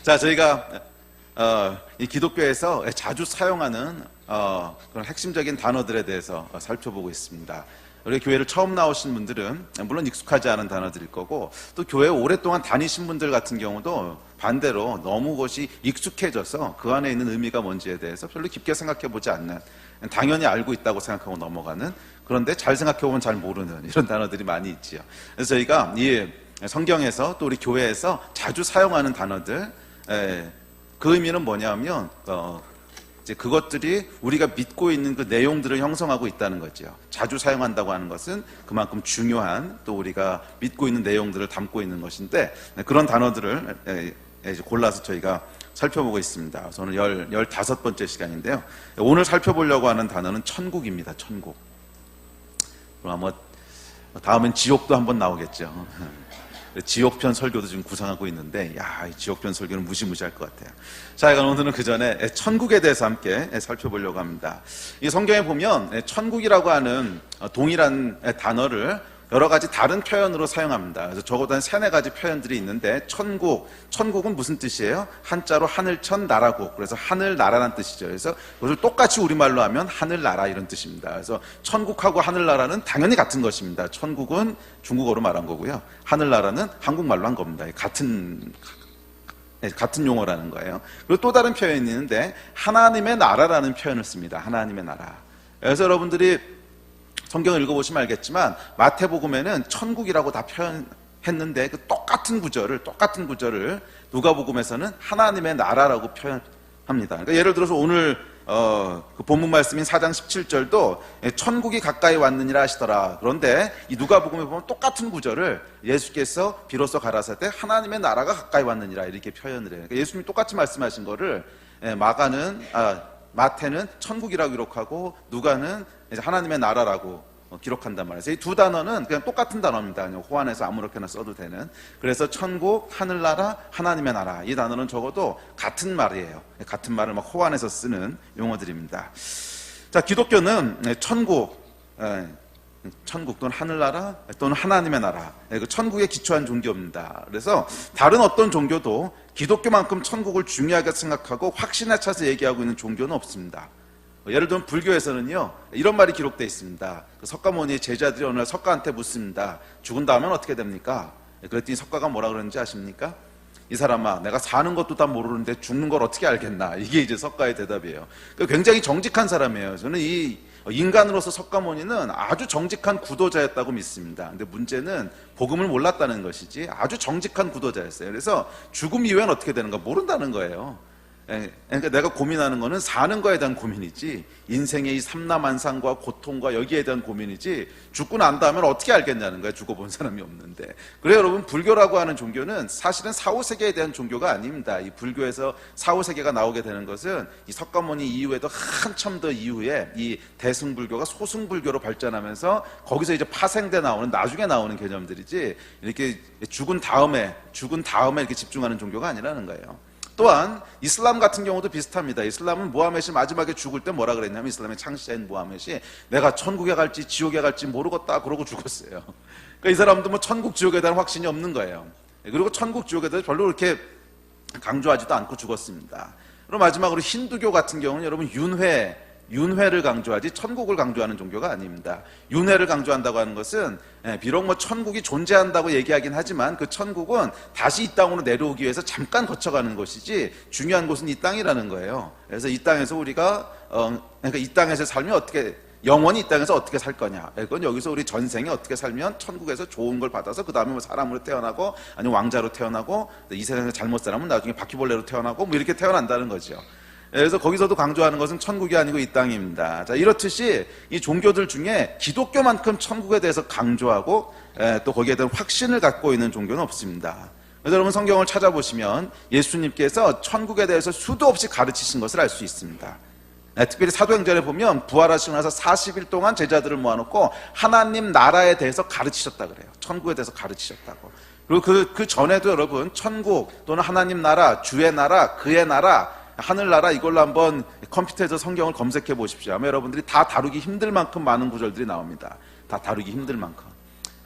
자, 저희가 이 기독교에서 자주 사용하는 그런 핵심적인 단어들에 대해서 살펴보고 있습니다. 우리 교회를 처음 나오신 분들은 물론 익숙하지 않은 단어들일 거고, 또 교회 오랫동안 다니신 분들 같은 경우도 반대로 너무 그것이 익숙해져서 그 안에 있는 의미가 뭔지에 대해서 별로 깊게 생각해 보지 않는, 당연히 알고 있다고 생각하고 넘어가는, 그런데 잘 생각해 보면 잘 모르는 이런 단어들이 많이 있지요. 그래서 저희가 이 성경에서 또 우리 교회에서 자주 사용하는 단어들, 그 의미는 뭐냐면 이제 그것들이 우리가 믿고 있는 그 내용들을 형성하고 있다는 거죠. 자주 사용한다고 하는 것은 그만큼 중요한, 또 우리가 믿고 있는 내용들을 담고 있는 것인데, 그런 단어들을 이제 골라서 저희가 살펴보고 있습니다. 저는 15번째 시간인데요. 오늘 살펴보려고 하는 단어는 천국입니다. 천국. 그럼 아마 다음엔 지옥도 한번 나오겠죠. 지옥편 설교도 지금 구상하고 있는데, 이 지옥편 설교는 무시무시할 것 같아요. 자, 오늘은 그 전에 천국에 대해서 함께 살펴보려고 합니다. 이 성경에 보면 천국이라고 하는 동일한 단어를 여러 가지 다른 표현으로 사용합니다. 그래서 적어도 한 3-4가지 표현들이 있는데, 천국은 무슨 뜻이에요? 한자로 하늘천 나라국, 그래서 하늘나라라는 뜻이죠. 그래서 그것을 똑같이 우리말로 하면 하늘나라 이런 뜻입니다. 그래서 천국하고 하늘나라는 당연히 같은 것입니다. 천국은 중국어로 말한 거고요, 하늘나라는 한국말로 한 겁니다. 같은 용어라는 거예요. 그리고 또 다른 표현이 있는데, 하나님의 나라라는 표현을 씁니다. 하나님의 나라. 그래서 여러분들이 성경을 읽어보시면 알겠지만, 마태복음에는 천국이라고 다 표현했는데, 그 똑같은 구절을 누가복음에서는 하나님의 나라라고 표현합니다. 그러니까 예를 들어서 오늘 그 본문 말씀인 4장 17절도 천국이 가까이 왔느니라 하시더라. 그런데 이 누가복음에 보면 똑같은 구절을 예수께서 비로소 가라사대 하나님의 나라가 가까이 왔느니라 이렇게 표현을 해요. 그러니까 예수님이 똑같이 말씀하신 거를 마태는 천국이라고 기록하고, 누가는 이제 하나님의 나라라고 기록한단 말이에요. 이 두 단어는 그냥 똑같은 단어입니다. 그냥 호환해서 아무렇게나 써도 되는. 그래서 천국, 하늘나라, 하나님의 나라, 이 단어는 적어도 같은 말이에요. 같은 말을 막 호환해서 쓰는 용어들입니다. 자, 기독교는 천국 또는 하늘나라 또는 하나님의 나라, 그 천국에 기초한 종교입니다. 그래서 다른 어떤 종교도 기독교만큼 천국을 중요하게 생각하고 확신에 차서 얘기하고 있는 종교는 없습니다. 예를 들면 불교에서는요, 이런 말이 기록되어 있습니다. 석가모니의 제자들이 어느 날 석가한테 묻습니다. 죽은 다음엔 어떻게 됩니까? 그랬더니 석가가 뭐라 그러는지 아십니까? 이 사람아, 내가 사는 것도 다 모르는데 죽는 걸 어떻게 알겠나? 이게 이제 석가의 대답이에요. 굉장히 정직한 사람이에요. 저는 이 인간으로서 석가모니는 아주 정직한 구도자였다고 믿습니다. 근데 문제는 복음을 몰랐다는 것이지, 아주 정직한 구도자였어요. 그래서 죽음 이후엔 어떻게 되는가 모른다는 거예요. 그러니까 내가 고민하는 거는 사는 거에 대한 고민이지, 인생의 이 삼라만상과 고통과 여기에 대한 고민이지, 죽고 난 다음에 어떻게 알겠냐는 거야. 죽어본 사람이 없는데. 그래요, 여러분, 불교라고 하는 종교는 사실은 사후세계에 대한 종교가 아닙니다. 이 불교에서 사후세계가 나오게 되는 것은 이 석가모니 이후에도 한참 더 이후에 이 대승불교가 소승불교로 발전하면서 거기서 이제 파생돼 나오는, 나중에 나오는 개념들이지, 이렇게 죽은 다음에 이렇게 집중하는 종교가 아니라는 거예요. 또한 이슬람 같은 경우도 비슷합니다. 이슬람은 무하멧이 마지막에 죽을 때 뭐라 그랬냐면, 이슬람의 창시자인 무하멧이 내가 천국에 갈지 지옥에 갈지 모르겠다 그러고 죽었어요. 그러니까 이 사람도 뭐 천국 지옥에 대한 확신이 없는 거예요. 그리고 천국 지옥에 대해서 별로 그렇게 강조하지도 않고 죽었습니다. 그리고 마지막으로 힌두교 같은 경우는 여러분 윤회를 강조하지 천국을 강조하는 종교가 아닙니다. 윤회를 강조한다고 하는 것은 비록 뭐 천국이 존재한다고 얘기하긴 하지만, 그 천국은 다시 이 땅으로 내려오기 위해서 잠깐 거쳐가는 것이지, 중요한 곳은 이 땅이라는 거예요. 그래서 이 땅에서 우리가 그러니까 이 땅에서 살면 영원히 이 땅에서 어떻게 살 거냐, 그건 여기서 우리 전생에 어떻게 살면 천국에서 좋은 걸 받아서 그 다음에 뭐 사람으로 태어나고, 아니면 왕자로 태어나고, 이 세상에서 잘못 살면 나중에 바퀴벌레로 태어나고, 뭐 이렇게 태어난다는 거죠. 그래서 거기서도 강조하는 것은 천국이 아니고 이 땅입니다. 자, 이렇듯이 이 종교들 중에 기독교만큼 천국에 대해서 강조하고 또 거기에 대한 확신을 갖고 있는 종교는 없습니다. 그래서 여러분, 성경을 찾아보시면 예수님께서 천국에 대해서 수도 없이 가르치신 것을 알 수 있습니다. 특별히 사도행전에 보면 부활하시고 나서 40일 동안 제자들을 모아놓고 하나님 나라에 대해서 가르치셨다 그래요. 천국에 대해서 가르치셨다고. 그리고 그 전에도 여러분, 천국 또는 하나님 나라, 주의 나라, 그의 나라, 하늘나라, 이걸로 한번 컴퓨터에서 성경을 검색해 보십시오. 아마 여러분들이 다 다루기 힘들 만큼 많은 구절들이 나옵니다. 다 다루기 힘들 만큼.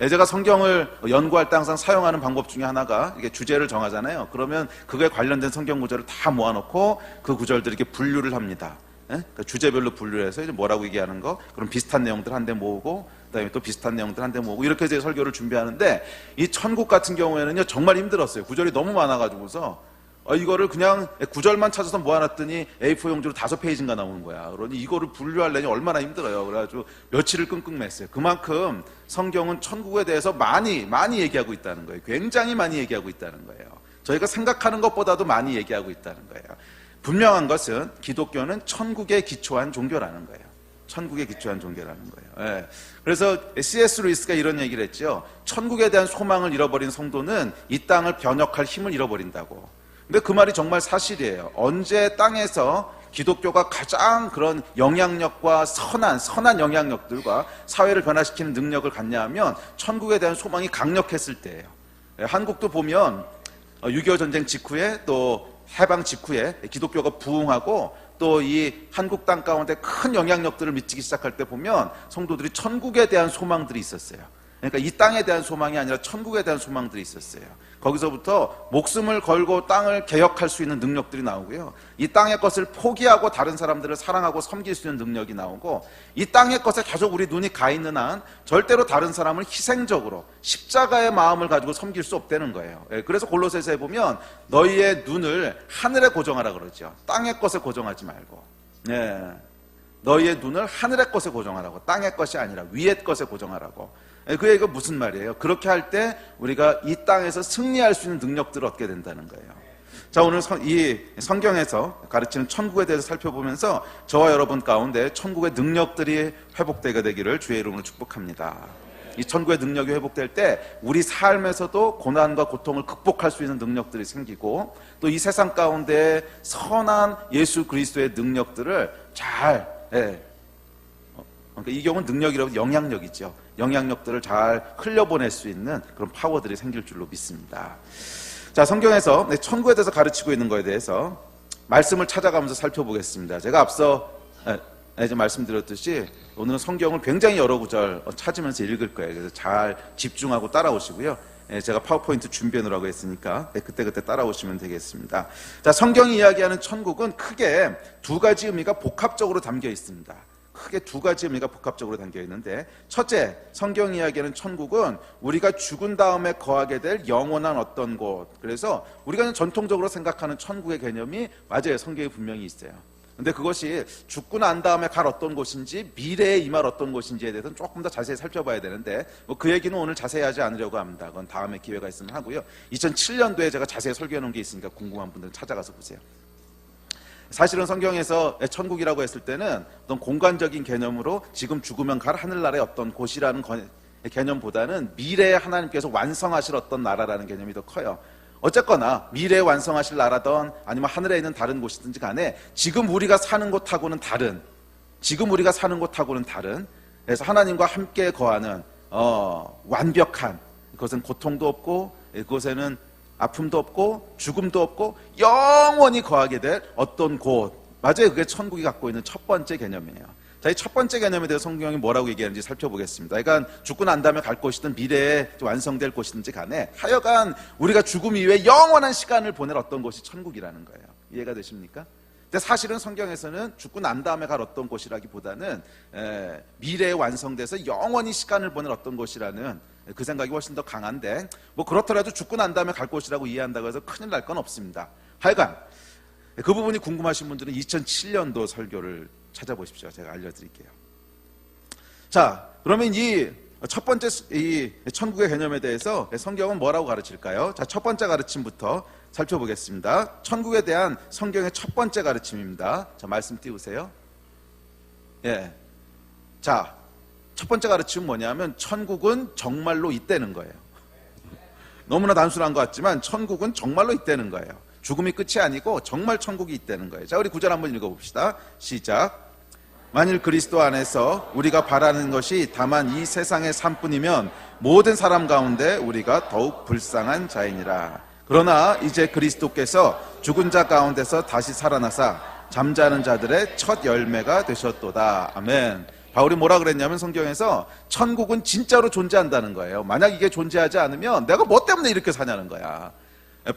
제가 성경을 연구할 때 항상 사용하는 방법 중에 하나가 이게 주제를 정하잖아요. 그러면 그거에 관련된 성경 구절을 다 모아놓고 그 구절들을 이렇게 분류를 합니다. 그러니까 주제별로 분류를 해서 이제 뭐라고 얘기하는 거, 그럼 비슷한 내용들 한 대 모으고, 그다음에 또 비슷한 내용들 한 대 모으고, 이렇게 이제 설교를 준비하는데, 이 천국 같은 경우에는요 정말 힘들었어요. 구절이 너무 많아가지고서 이거를 그냥 구절만 찾아서 모아놨더니 A4 용지로 5페이지인가 나오는 거야. 그러니 이거를 분류하려니 얼마나 힘들어요. 그래가지고 며칠을 끙끙 맸어요. 그만큼 성경은 천국에 대해서 많이 얘기하고 있다는 거예요. 굉장히 많이 얘기하고 있다는 거예요. 저희가 생각하는 것보다도 많이 얘기하고 있다는 거예요. 분명한 것은 기독교는 천국에 기초한 종교라는 거예요. 천국에 기초한 종교라는 거예요. 예. 그래서 C.S. 루이스가 이런 얘기를 했죠. 천국에 대한 소망을 잃어버린 성도는 이 땅을 변혁할 힘을 잃어버린다고. 근데 그 말이 정말 사실이에요. 언제 땅에서 기독교가 가장 그런 영향력과 선한 영향력들과 사회를 변화시키는 능력을 갖냐 하면 천국에 대한 소망이 강력했을 때예요. 한국도 보면 6.25 전쟁 직후에 또 해방 직후에 기독교가 부흥하고 또 이 한국 땅 가운데 큰 영향력들을 미치기 시작할 때 보면 성도들이 천국에 대한 소망들이 있었어요. 그러니까 이 땅에 대한 소망이 아니라 천국에 대한 소망들이 있었어요. 거기서부터 목숨을 걸고 땅을 개혁할 수 있는 능력들이 나오고요. 이 땅의 것을 포기하고 다른 사람들을 사랑하고 섬길 수 있는 능력이 나오고, 이 땅의 것에 계속 우리 눈이 가 있는 한 절대로 다른 사람을 희생적으로 십자가의 마음을 가지고 섬길 수 없다는 거예요. 그래서 골로새서에 보면 너희의 눈을 하늘에 고정하라 그러죠. 땅의 것에 고정하지 말고. 너희의 눈을 하늘의 것에 고정하라고. 땅의 것이 아니라 위의 것에 고정하라고. 그 얘기가 무슨 말이에요? 그렇게 할 때 우리가 이 땅에서 승리할 수 있는 능력들을 얻게 된다는 거예요. 자, 오늘 이 성경에서 가르치는 천국에 대해서 살펴보면서 저와 여러분 가운데 천국의 능력들이 회복되게 되기를 주의 이름으로 축복합니다. 이 천국의 능력이 회복될 때 우리 삶에서도 고난과 고통을 극복할 수 있는 능력들이 생기고, 또 이 세상 가운데 선한 예수 그리스도의 능력들을 잘, 그러니까 이 경우는 능력이라고 영향력이죠. 영향력들을 잘 흘려보낼 수 있는 그런 파워들이 생길 줄로 믿습니다. 자, 성경에서 천국에 대해서 가르치고 있는 것에 대해서 말씀을 찾아가면서 살펴보겠습니다. 제가 앞서 이제 말씀드렸듯이 오늘은 성경을 굉장히 여러 구절 찾으면서 읽을 거예요. 그래서 잘 집중하고 따라오시고요. 제가 파워포인트 준비해 놓으라고 했으니까 그때그때 따라오시면 되겠습니다. 자, 성경이 이야기하는 천국은 크게 두 가지 의미가 복합적으로 담겨 있습니다. 크게 두 가지 의미가 복합적으로 담겨 있는데, 첫째, 성경이 이야기하는 천국은 우리가 죽은 다음에 거하게 될 영원한 어떤 곳. 그래서 우리가 전통적으로 생각하는 천국의 개념이 맞아요. 성경에 분명히 있어요. 근데 그것이 죽고 난 다음에 갈 어떤 곳인지 미래에 임할 어떤 곳인지에 대해서는 조금 더 자세히 살펴봐야 되는데 그 얘기는 오늘 자세히 하지 않으려고 합니다. 그건 다음에 기회가 있으면 하고요. 2007년도에 제가 자세히 설교해 놓은 게 있으니까 궁금한 분들은 찾아가서 보세요. 사실은 성경에서 천국이라고 했을 때는 어떤 공간적인 개념으로 지금 죽으면 갈 하늘나라의 어떤 곳이라는 개념보다는 미래에 하나님께서 완성하실 어떤 나라라는 개념이 더 커요. 어쨌거나 미래에 완성하실 나라든 아니면 하늘에 있는 다른 곳이든지 간에 지금 우리가 사는 곳하고는 다른, 그래서 하나님과 함께 거하는 완벽한, 그것은 고통도 없고 그것에는 아픔도 없고 죽음도 없고 영원히 거하게 될 어떤 곳. 맞아요. 그게 천국이 갖고 있는 첫 번째 개념이에요. 자, 이 첫 번째 개념에 대해서 성경이 뭐라고 얘기하는지 살펴보겠습니다. 그러니까 죽고 난 다음에 갈 곳이든 미래에 완성될 곳이든지 간에 하여간 우리가 죽음 이후에 영원한 시간을 보낼 어떤 곳이 천국이라는 거예요. 이해가 되십니까? 근데 사실은 성경에서는 죽고 난 다음에 갈 어떤 곳이라기보다는 미래에 완성돼서 영원히 시간을 보낼 어떤 곳이라는 그 생각이 훨씬 더 강한데, 뭐 그렇더라도 죽고 난 다음에 갈 곳이라고 이해한다고 해서 큰일 날 건 없습니다. 하여간 그 부분이 궁금하신 분들은 2007년도 설교를 찾아보십시오. 제가 알려드릴게요. 자, 그러면 이 첫 번째 이 천국의 개념에 대해서 성경은 뭐라고 가르칠까요? 자, 첫 번째 가르침부터 살펴보겠습니다. 천국에 대한 성경의 첫 번째 가르침입니다. 자, 말씀 띄우세요. 예. 자, 첫 번째 가르침은 뭐냐면 천국은 정말로 있다는 거예요. 너무나 단순한 것 같지만 천국은 정말로 있다는 거예요. 죽음이 끝이 아니고 정말 천국이 있다는 거예요. 자, 우리 구절 한번 읽어봅시다. 시작. 만일 그리스도 안에서 우리가 바라는 것이 다만 이 세상의 삶뿐이면 모든 사람 가운데 우리가 더욱 불쌍한 자이니라. 그러나 이제 그리스도께서 죽은 자 가운데서 다시 살아나사 잠자는 자들의 첫 열매가 되셨도다. 아멘. 바울이 뭐라 그랬냐면 성경에서 천국은 진짜로 존재한다는 거예요. 만약 이게 존재하지 않으면 내가 뭐 때문에 이렇게 사냐는 거야.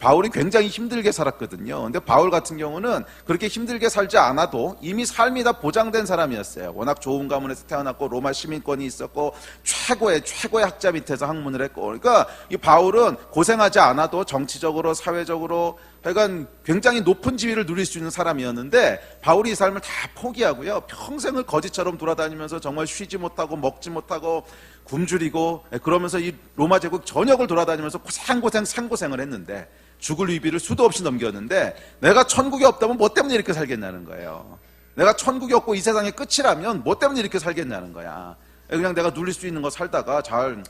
바울이 굉장히 힘들게 살았거든요. 근데 바울 같은 경우는 그렇게 힘들게 살지 않아도 이미 삶이 다 보장된 사람이었어요. 워낙 좋은 가문에서 태어났고 로마 시민권이 있었고 최고의 학자 밑에서 학문을 했고, 그러니까 이 바울은 고생하지 않아도 정치적으로 사회적으로 하여간 굉장히 높은 지위를 누릴 수 있는 사람이었는데 바울이 이 삶을 다 포기하고요, 평생을 거지처럼 돌아다니면서 정말 쉬지 못하고 먹지 못하고 굶주리고 그러면서 이 로마 제국 전역을 돌아다니면서 생고생을 했는데 죽을 위기를 수도 없이 넘겼는데, 내가 천국이 없다면 뭐 때문에 이렇게 살겠냐는 거예요. 내가 천국이 없고 이 세상의 끝이라면 뭐 때문에 이렇게 살겠냐는 거야. 그냥 내가 누릴 수 있는 거 살다가 잘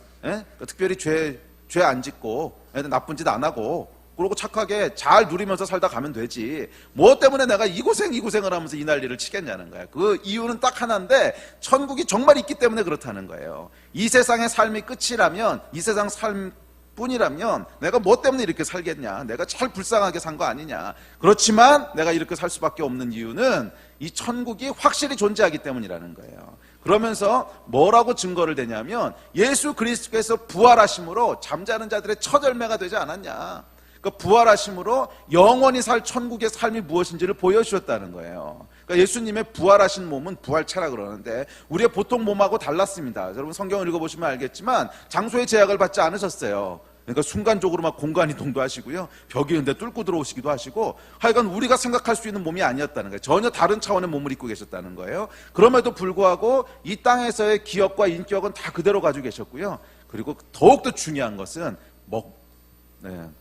특별히 죄 안 짓고 나쁜 짓 안 하고 그러고 착하게 잘 누리면서 살다 가면 되지, 뭐 때문에 내가 이 고생을 하면서 이 난리를 치겠냐는 거야. 그 이유는 딱 하나인데 천국이 정말 있기 때문에 그렇다는 거예요. 이 세상의 삶이 끝이라면, 이 세상 삶뿐이라면 내가 뭐 때문에 이렇게 살겠냐, 내가 잘 불쌍하게 산 거 아니냐. 그렇지만 내가 이렇게 살 수밖에 없는 이유는 이 천국이 확실히 존재하기 때문이라는 거예요. 그러면서 뭐라고 증거를 대냐면 예수 그리스도께서 부활하심으로 잠자는 자들의 첫 열매가 되지 않았냐. 그러니까 부활하심으로 영원히 살 천국의 삶이 무엇인지를 보여주셨다는 거예요. 그러니까 예수님의 부활하신 몸은 부활체라 그러는데 우리의 보통 몸하고 달랐습니다. 여러분 성경을 읽어보시면 알겠지만 장소의 제약을 받지 않으셨어요. 그러니까 순간적으로 막 공간 이동도 하시고요, 벽이 있는데 뚫고 들어오시기도 하시고, 하여간 우리가 생각할 수 있는 몸이 아니었다는 거예요. 전혀 다른 차원의 몸을 입고 계셨다는 거예요. 그럼에도 불구하고 이 땅에서의 기업과 인격은 다 그대로 가지고 계셨고요, 그리고 더욱더 중요한 것은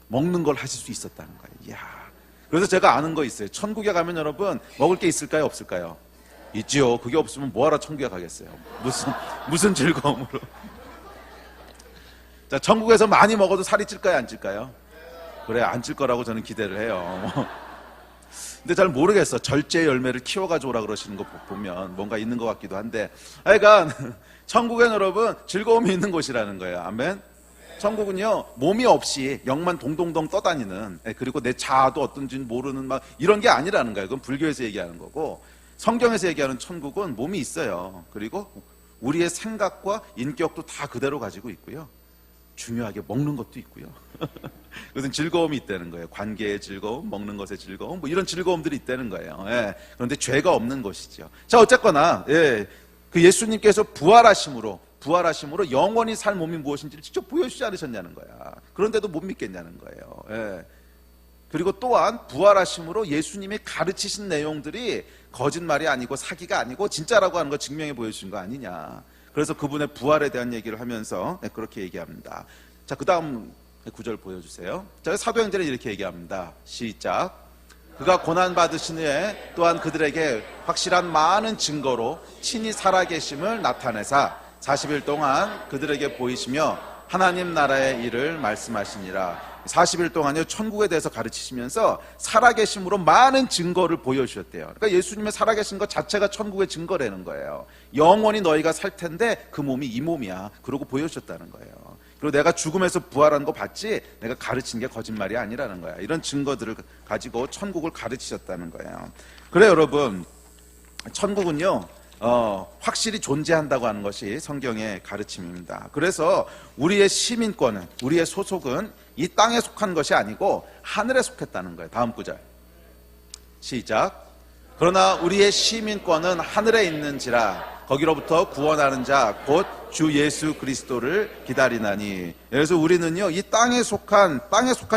먹는 걸 하실 수 있었다는 거예요. 이야. 그래서 제가 아는 거 있어요. 천국에 가면 여러분 먹을 게 있을까요, 없을까요? 있지요. 그게 없으면 뭐하러 천국에 가겠어요. 무슨 즐거움으로. 자, 천국에서 많이 먹어도 살이 찔까요, 안 찔까요? 그래, 안 찔 거라고 저는 기대를 해요. 근데 잘 모르겠어. 절제 열매를 키워가지고 오라 그러시는 거 보면 뭔가 있는 것 같기도 한데, 하여간 천국엔 여러분 즐거움이 있는 곳이라는 거예요. 아멘. 천국은요, 몸이 없이 영만 동동동 떠다니는, 그리고 내 자아도 어떤지는 모르는 막 이런 게 아니라는 거예요. 그건 불교에서 얘기하는 거고, 성경에서 얘기하는 천국은 몸이 있어요. 그리고 우리의 생각과 인격도 다 그대로 가지고 있고요, 중요하게 먹는 것도 있고요. 그것은 즐거움이 있다는 거예요. 관계의 즐거움, 먹는 것의 즐거움, 뭐 이런 즐거움들이 있다는 거예요. 그런데 죄가 없는 것이죠. 자, 어쨌거나 그 예수님께서 부활하심으로 영원히 살 몸이 무엇인지를 직접 보여주지 않으셨냐는 거야. 그런데도 못 믿겠냐는 거예요. 그리고 또한 부활하심으로 예수님이 가르치신 내용들이 거짓말이 아니고 사기가 아니고 진짜라고 하는 거 증명해 보여주신 거 아니냐. 그래서 그분의 부활에 대한 얘기를 하면서 그렇게 얘기합니다. 자, 그 다음 구절 보여주세요. 자, 사도행전에 이렇게 얘기합니다. 시작. 그가 고난받으신 후에 또한 그들에게 확실한 많은 증거로 친히 살아계심을 나타내사 40일 동안 그들에게 보이시며 하나님 나라의 일을 말씀하시니라. 40일 동안요, 천국에 대해서 가르치시면서 살아계심으로 많은 증거를 보여주셨대요. 그러니까 예수님의 살아계신 것 자체가 천국의 증거라는 거예요. 영원히 너희가 살 텐데 그 몸이 이 몸이야. 그러고 보여주셨다는 거예요. 그리고 내가 죽음에서 부활한 거 봤지, 내가 가르친 게 거짓말이 아니라는 거야. 이런 증거들을 가지고 천국을 가르치셨다는 거예요. 그래 여러분, 천국은요, 확실히 존재한다고 하는 것이 성경의 가르침입니다. 그래서 우리의 시민권은, 우리의 소속은 이 땅에 속한 것이 아니고 하늘에 속했다는 거예요. 다음 구절 시작. 그러나 우리의 시민권은 하늘에 있는지라 거기로부터 구원하는 자 곧 주 예수 그리스도를 기다리나니. 그래서 우리는요, 이 땅에 속한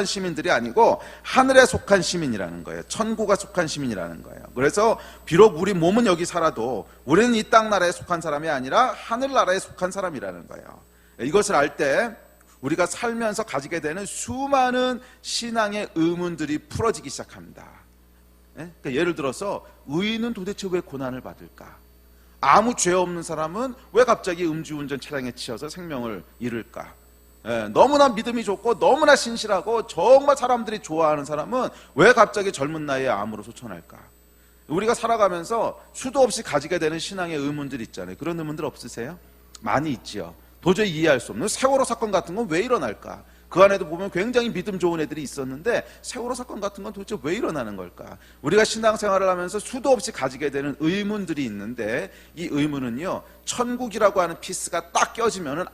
시민들이 아니고 하늘에 속한 시민이라는 거예요. 천국에 속한 시민이라는 거예요. 그래서 비록 우리 몸은 여기 살아도 우리는 이 땅 나라에 속한 사람이 아니라 하늘 나라에 속한 사람이라는 거예요. 이것을 알 때 우리가 살면서 가지게 되는 수많은 신앙의 의문들이 풀어지기 시작합니다. 그러니까 예를 들어서 의인은 도대체 왜 고난을 받을까? 아무 죄 없는 사람은 왜 갑자기 음주운전 차량에 치여서 생명을 잃을까? 너무나 믿음이 좋고 너무나 신실하고 정말 사람들이 좋아하는 사람은 왜 갑자기 젊은 나이에 암으로 소천할까? 우리가 살아가면서 수도 없이 가지게 되는 신앙의 의문들 있잖아요. 그런 의문들 없으세요? 많이 있지요. 도저히 이해할 수 없는 세월호 사건 같은 건 왜 일어날까? 그 안에도 보면 굉장히 믿음 좋은 애들이 있었는데 세월호 사건 같은 건 도대체 왜 일어나는 걸까? 우리가 신앙생활을 하면서 수도 없이 가지게 되는 의문들이 있는데 이 의문은요, 천국이라고 하는 피스가 딱 껴지면은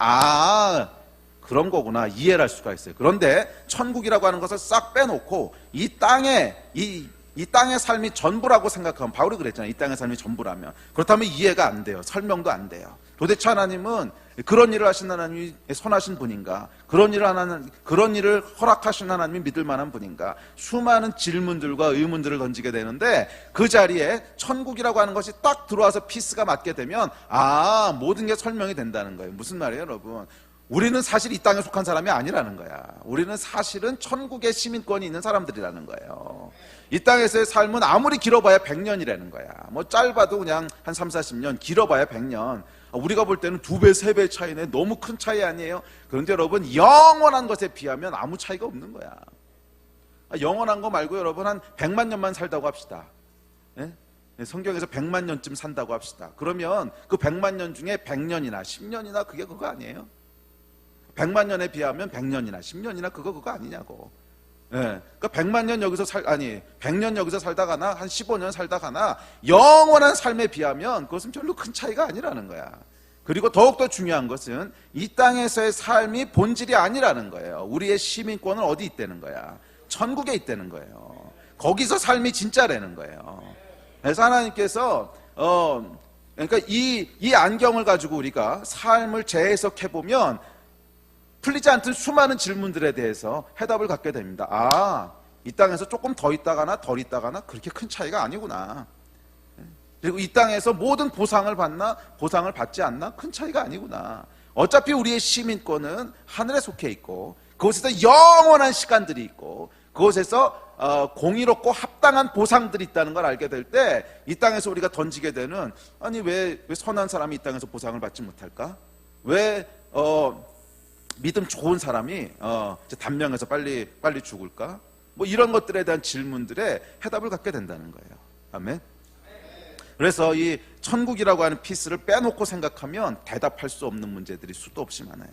그런 거구나 이해를 할 수가 있어요. 그런데 천국이라고 하는 것을 싹 빼놓고 이 땅의 삶이 전부라고 생각하면, 바울이 그랬잖아요. 이 땅의 삶이 전부라면. 그렇다면 이해가 안 돼요. 설명도 안 돼요. 도대체 하나님은 그런 일을 하신 하나님이 선하신 분인가? 그런 일을 허락하신 하나님이 믿을 만한 분인가? 수많은 질문들과 의문들을 던지게 되는데 그 자리에 천국이라고 하는 것이 딱 들어와서 피스가 맞게 되면 모든 게 설명이 된다는 거예요. 무슨 말이에요, 여러분? 우리는 사실 이 땅에 속한 사람이 아니라는 거야. 우리는 사실은 천국의 시민권이 있는 사람들이라는 거예요. 이 땅에서의 삶은 아무리 길어봐야 100년이라는 거야. 뭐 짧아도 그냥 한 3, 40년, 길어봐야 100년. 우리가 볼 때는 2배, 3배 차이네. 너무 큰 차이 아니에요? 그런데 여러분, 영원한 것에 비하면 아무 차이가 없는 거야. 영원한 거 말고 여러분 한 100만 년만 살다고 합시다. 예? 성경에서 100만 년쯤 산다고 합시다. 그러면 그 100만 년 중에 100년이나 10년이나 그게 그거 아니에요? 100만 년에 비하면 100년이나 10년이나 그거 아니냐고. 예. 그러니까 100만 년 여기서 100년 여기서 살다가나 한 15년 살다가나 영원한 삶에 비하면 그것은 별로 큰 차이가 아니라는 거야. 그리고 더욱더 중요한 것은 이 땅에서의 삶이 본질이 아니라는 거예요. 우리의 시민권은 어디 있다는 거야? 천국에 있다는 거예요. 거기서 삶이 진짜라는 거예요. 그래서 하나님께서 그러니까 이 안경을 가지고 우리가 삶을 재해석해 보면 풀리지 않던 수많은 질문들에 대해서 해답을 갖게 됩니다. 이 땅에서 조금 더 있다가나 덜 있다가나 그렇게 큰 차이가 아니구나. 그리고 이 땅에서 모든 보상을 받나 보상을 받지 않나 큰 차이가 아니구나. 어차피 우리의 시민권은 하늘에 속해 있고 그곳에서 영원한 시간들이 있고 그곳에서 공의롭고 합당한 보상들이 있다는 걸 알게 될 때 이 땅에서 우리가 던지게 되는 왜 선한 사람이 이 땅에서 보상을 받지 못할까? 왜 믿음 좋은 사람이 단명해서 빨리 죽을까? 뭐 이런 것들에 대한 질문들에 해답을 갖게 된다는 거예요. 아멘. 그래서 이 천국이라고 하는 피스를 빼놓고 생각하면 대답할 수 없는 문제들이 수도 없이 많아요.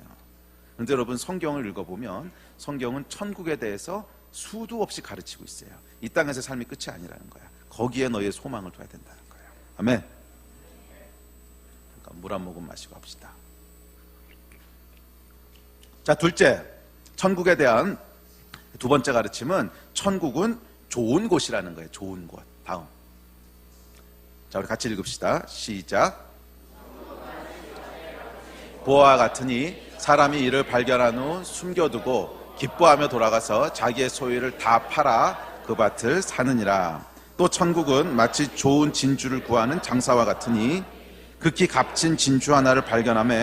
그런데 여러분 성경을 읽어보면 성경은 천국에 대해서 수도 없이 가르치고 있어요. 이 땅에서 삶이 끝이 아니라는 거야. 거기에 너의 소망을 둬야 된다는 거예요. 아멘. 잠깐 물 한 모금 마시고 합시다. 자, 둘째, 천국에 대한 두 번째 가르침은 천국은 좋은 곳이라는 거예요. 좋은 곳. 다음. 자, 우리 같이 읽읍시다. 시작. 보아와 같으니 사람이 이를 발견한 후 숨겨두고 기뻐하며 돌아가서 자기의 소유를 다 팔아 그 밭을 사느니라. 또 천국은 마치 좋은 진주를 구하는 장사와 같으니 극히 값진 진주 하나를 발견하며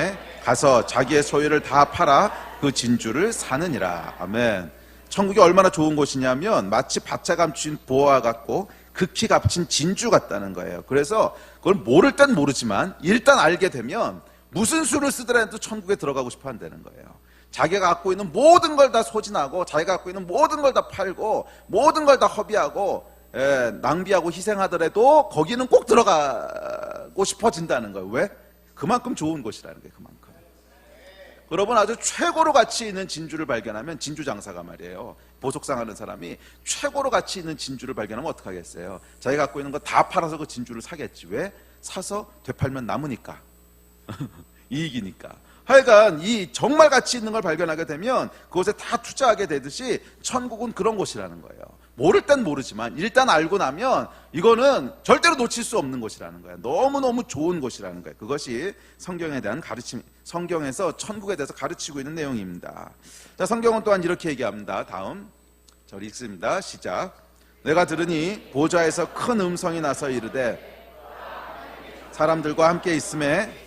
가서 자기의 소유를 다 팔아 그 진주를 사느니라. 아멘. 천국이 얼마나 좋은 곳이냐면 마치 밭에 감춘 보화와 같고 극히 값진 진주 같다는 거예요. 그래서 그걸 모를 땐 모르지만 일단 알게 되면 무슨 수를 쓰더라도 천국에 들어가고 싶어 한다는 거예요. 자기가 갖고 있는 모든 걸 다 소진하고 자기가 갖고 있는 모든 걸 다 팔고 모든 걸 다 허비하고 낭비하고 희생하더라도 거기는 꼭 들어가고 싶어진다는 거예요. 왜? 그만큼 좋은 곳이라는 거예요. 그만큼. 여러분 아주 최고로 가치 있는 진주를 발견하면 진주 장사가 말이에요. 보석상하는 사람이 최고로 가치 있는 진주를 발견하면 어떻게 하겠어요? 자기가 갖고 있는 거 다 팔아서 그 진주를 사겠지. 왜? 사서 되팔면 남으니까. 이익이니까. 하여간 이 정말 가치 있는 걸 발견하게 되면 그것에 다 투자하게 되듯이 천국은 그런 곳이라는 거예요. 모를 땐 모르지만 일단 알고 나면 이거는 절대로 놓칠 수 없는 곳이라는 거예요. 너무너무 좋은 곳이라는 거예요. 그것이 성경에 대한 가르침, 성경에서 천국에 대해서 가르치고 있는 내용입니다. 자, 성경은 또한 이렇게 얘기합니다. 다음 저 읽습니다. 시작. 내가 들으니 보좌에서 큰 음성이 나서 이르되 사람들과 함께 있음에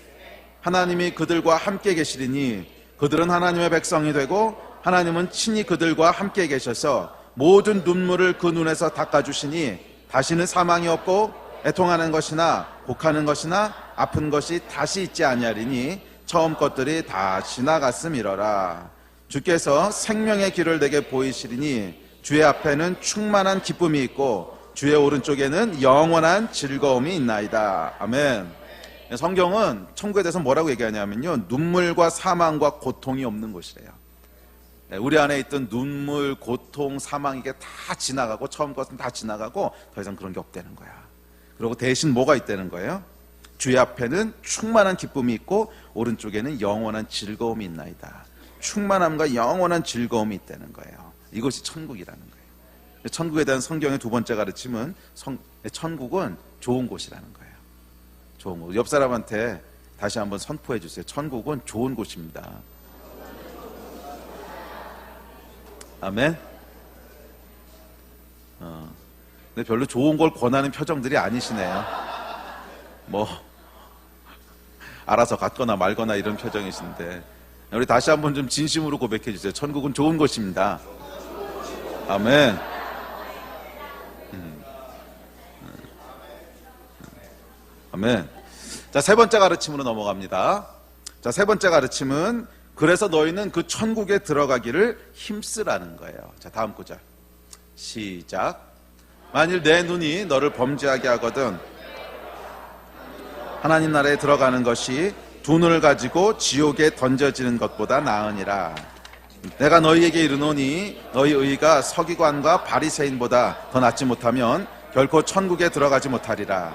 하나님이 그들과 함께 계시리니 그들은 하나님의 백성이 되고 하나님은 친히 그들과 함께 계셔서 모든 눈물을 그 눈에서 닦아주시니 다시는 사망이 없고 애통하는 것이나 곡하는 것이나 아픈 것이 다시 있지 아니하리니 처음 것들이 다 지나갔음이러라. 주께서 생명의 길을 내게 보이시리니 주의 앞에는 충만한 기쁨이 있고 주의 오른쪽에는 영원한 즐거움이 있나이다. 아멘. 성경은 천국에 대해서 뭐라고 얘기하냐면요, 눈물과 사망과 고통이 없는 곳이래요. 우리 안에 있던 눈물, 고통, 사망 이게 다 지나가고 처음 것은 다 지나가고 더 이상 그런 게 없다는 거야. 그리고 대신 뭐가 있다는 거예요? 주의 앞에는 충만한 기쁨이 있고 오른쪽에는 영원한 즐거움이 있나이다. 충만함과 영원한 즐거움이 있다는 거예요. 이것이 천국이라는 거예요. 천국에 대한 성경의 두 번째 가르침은 천국은 좋은 곳이라는 거예요. 좋은 곳. 옆 사람한테 다시 한번 선포해 주세요. 천국은 좋은 곳입니다. 아멘. 근데 별로 좋은 걸 권하는 표정들이 아니시네요. 뭐 알아서 갔거나 말거나 이런 표정이신데, 우리 다시 한번 좀 진심으로 고백해 주세요. 천국은 좋은 곳입니다. 아멘. 아멘. 자, 세 번째 가르침으로 넘어갑니다. 자, 세 번째 가르침은 그래서 너희는 그 천국에 들어가기를 힘쓰라는 거예요. 자, 다음 구절. 시작. 만일 내 눈이 너를 범죄하게 하거든 하나님 나라에 들어가는 것이 두 눈을 가지고 지옥에 던져지는 것보다 나으니라. 내가 너희에게 이르노니 너희 의가 서기관과 바리새인보다 더 낫지 못하면 결코 천국에 들어가지 못하리라.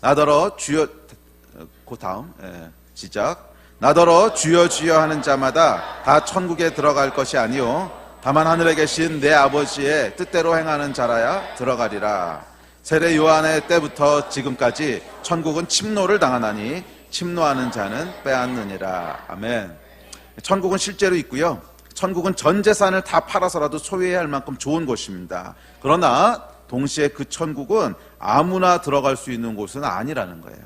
나더러 주여, 그 다음 시작. 나더러 주여 주여 하는 자마다 다 천국에 들어갈 것이 아니요 다만 하늘에 계신 내 아버지의 뜻대로 행하는 자라야 들어가리라. 세례 요한의 때부터 지금까지 천국은 침노를 당하나니 침노하는 자는 빼앗느니라. 아멘. 천국은 실제로 있고요. 천국은 전 재산을 다 팔아서라도 소유해야 할 만큼 좋은 곳입니다. 그러나 동시에 그 천국은 아무나 들어갈 수 있는 곳은 아니라는 거예요.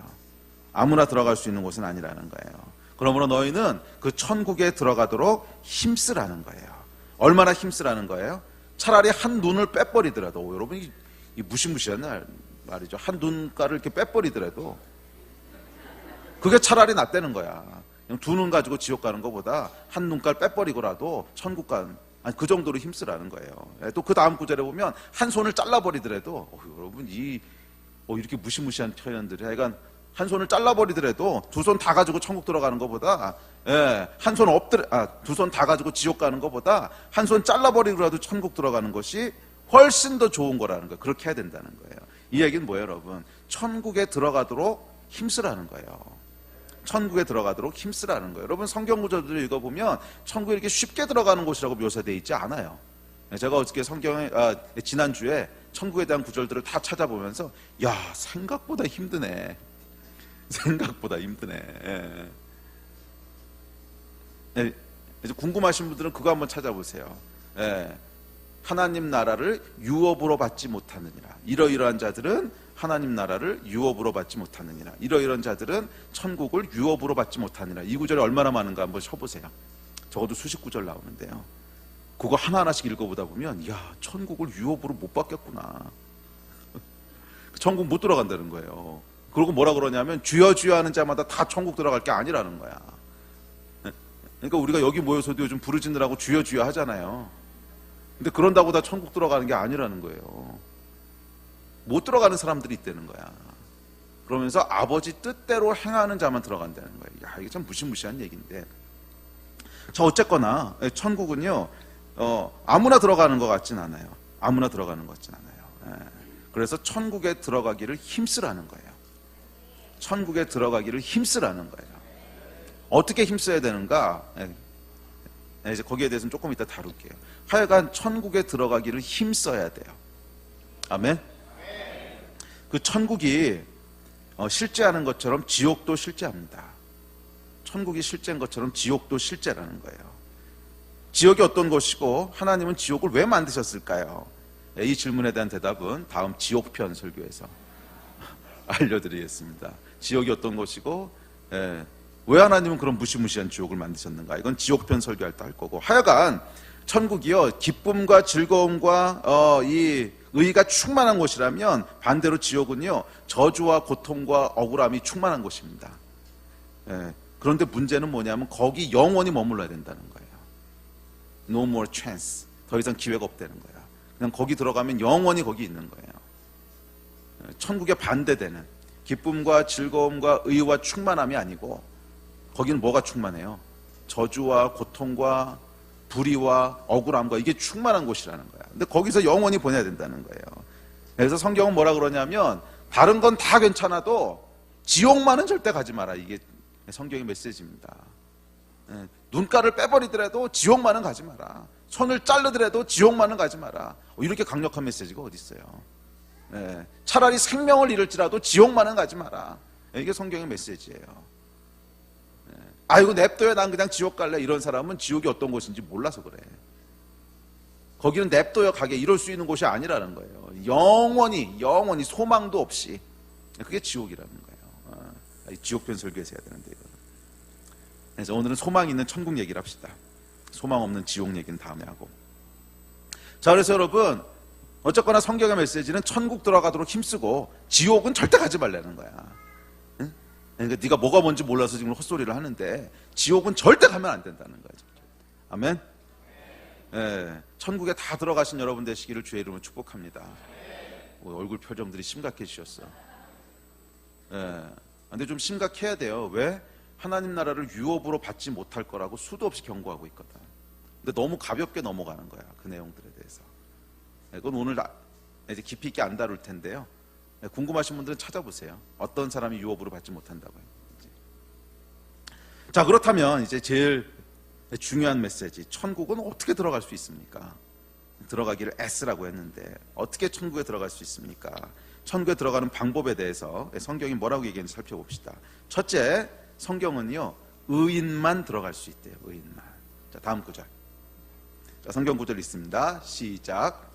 아무나 들어갈 수 있는 곳은 아니라는 거예요. 그러므로 너희는 그 천국에 들어가도록 힘쓰라는 거예요. 얼마나 힘쓰라는 거예요? 차라리 한 눈을 빼버리더라도, 여러분 이 무시무시한 말이죠. 한 눈가를 이렇게 빼버리더라도 그게 차라리 낫다는 거야. 그냥 두 눈 가지고 지옥 가는 것보다 한 눈깔 빼버리고라도 천국 가는, 아니 그 정도로 힘쓰라는 거예요. 또 그 다음 구절에 보면 한 손을 잘라버리더라도, 여러분 이렇게 무시무시한 표현들이, 하여간 한 손을 잘라버리더라도 두 손 다 가지고 천국 들어가는 것보다, 한 손 두 손 다 가지고 지옥 가는 것보다 한 손 잘라버리고라도 천국 들어가는 것이 훨씬 더 좋은 거라는 거예요. 그렇게 해야 된다는 거예요. 이 얘기는 뭐예요, 여러분? 천국에 들어가도록 힘쓰라는 거예요. 천국에 들어가도록 힘쓰라는 거예요. 여러분 성경 구절들을 읽어보면 천국에 이렇게 쉽게 들어가는 곳이라고 묘사되어 있지 않아요. 제가 어저께 지난주에 천국에 대한 구절들을 다 찾아보면서 생각보다 힘드네. 생각보다 힘드네. 이제 궁금하신 분들은 그거 한번 찾아보세요. 하나님 나라를 유업으로 받지 못하느니라. 이러이러한 자들은 하나님 나라를 유업으로 받지 못하느니라. 이러이러한 자들은 천국을 유업으로 받지 못하느니라. 이 구절이 얼마나 많은가 한번 쳐보세요. 적어도 수십 구절 나오는데요. 그거 하나하나씩 읽어보다 보면 천국을 유업으로 못 받겠구나. 천국 못 들어간다는 거예요. 그리고 뭐라 그러냐면 주여 주여 하는 자마다 다 천국 들어갈 게 아니라는 거야. 그러니까 우리가 여기 모여서도 요즘 부르짖느라고 주여 주여 하잖아요. 근데 그런다고 다 천국 들어가는 게 아니라는 거예요. 못 들어가는 사람들이 있다는 거야. 그러면서 아버지 뜻대로 행하는 자만 들어간다는 거예요. 이게 참 무시무시한 얘기인데. 자, 어쨌거나 천국은요 아무나 들어가는 것 같진 않아요. 아무나 들어가는 것 같진 않아요. 그래서 천국에 들어가기를 힘쓰라는 거예요. 천국에 들어가기를 힘쓰라는 거예요. 어떻게 힘써야 되는가? 이제 거기에 대해서는 조금 이따 다룰게요. 하여간 천국에 들어가기를 힘써야 돼요. 아멘. 그 천국이 실제하는 것처럼 지옥도 실제합니다. 천국이 실제인 것처럼 지옥도 실제라는 거예요. 지옥이 어떤 것이고 하나님은 지옥을 왜 만드셨을까요? 이 질문에 대한 대답은 다음 지옥편 설교에서 알려드리겠습니다. 지옥이 어떤 것이고 왜 하나님은 그런 무시무시한 지옥을 만드셨는가? 이건 지옥편 설교할 때 할 거고, 하여간 천국이요 기쁨과 즐거움과 이 의가 충만한 곳이라면 반대로 지옥은요 저주와 고통과 억울함이 충만한 곳입니다. 그런데 문제는 뭐냐면 거기 영원히 머물러야 된다는 거예요. No more chance. 더 이상 기회가 없다는 거야. 그냥 거기 들어가면 영원히 거기 있는 거예요. 천국에 반대되는 기쁨과 즐거움과 의와 충만함이 아니고 거기는 뭐가 충만해요? 저주와 고통과 불의와 억울함과 이게 충만한 곳이라는 거야. 근데 거기서 영원히 보내야 된다는 거예요. 그래서 성경은 뭐라 그러냐면 다른 건 다 괜찮아도 지옥만은 절대 가지 마라. 이게 성경의 메시지입니다. 눈가를 빼버리더라도 지옥만은 가지 마라. 손을 자르더라도 지옥만은 가지 마라. 이렇게 강력한 메시지가 어디 있어요? 차라리 생명을 잃을지라도 지옥만은 가지 마라. 이게 성경의 메시지예요. 아이고 냅둬요, 난 그냥 지옥 갈래. 이런 사람은 지옥이 어떤 곳인지 몰라서 그래. 거기는 냅둬요 가게 이럴 수 있는 곳이 아니라는 거예요. 영원히 소망도 없이. 그게 지옥이라는 거예요. 지옥편 설교에서 해야 되는데 이거. 그래서 오늘은 소망 있는 천국 얘기를 합시다. 소망 없는 지옥 얘기는 다음에 하고. 자, 그래서 여러분 어쨌거나 성경의 메시지는 천국 들어가도록 힘쓰고 지옥은 절대 가지 말라는 거야. 응? 그러니까 네가 뭐가 뭔지 몰라서 지금 헛소리를 하는데 지옥은 절대 가면 안 된다는 거야. 아멘. 천국에 다 들어가신 여러분 되시기를 주의 이름으로 축복합니다. 얼굴 표정들이 심각해지셨어. 근데 좀 심각해야 돼요. 왜? 하나님 나라를 유업으로 받지 못할 거라고 수도 없이 경고하고 있거든. 근데 너무 가볍게 넘어가는 거야, 그 내용들에 대해서. 그건 오늘 이제 깊이 있게 안 다룰 텐데요. 궁금하신 분들은 찾아보세요. 어떤 사람이 유업으로 받지 못한다고요. 자, 그렇다면 이제 제일 중요한 메시지, 천국은 어떻게 들어갈 수 있습니까? 들어가기를 S라고 했는데 어떻게 천국에 들어갈 수 있습니까? 천국에 들어가는 방법에 대해서 성경이 뭐라고 얘기하는지 살펴봅시다. 첫째, 성경은요 의인만 들어갈 수 있대요. 의인만. 자, 다음 구절. 자, 성경 구절 있습니다. 시작.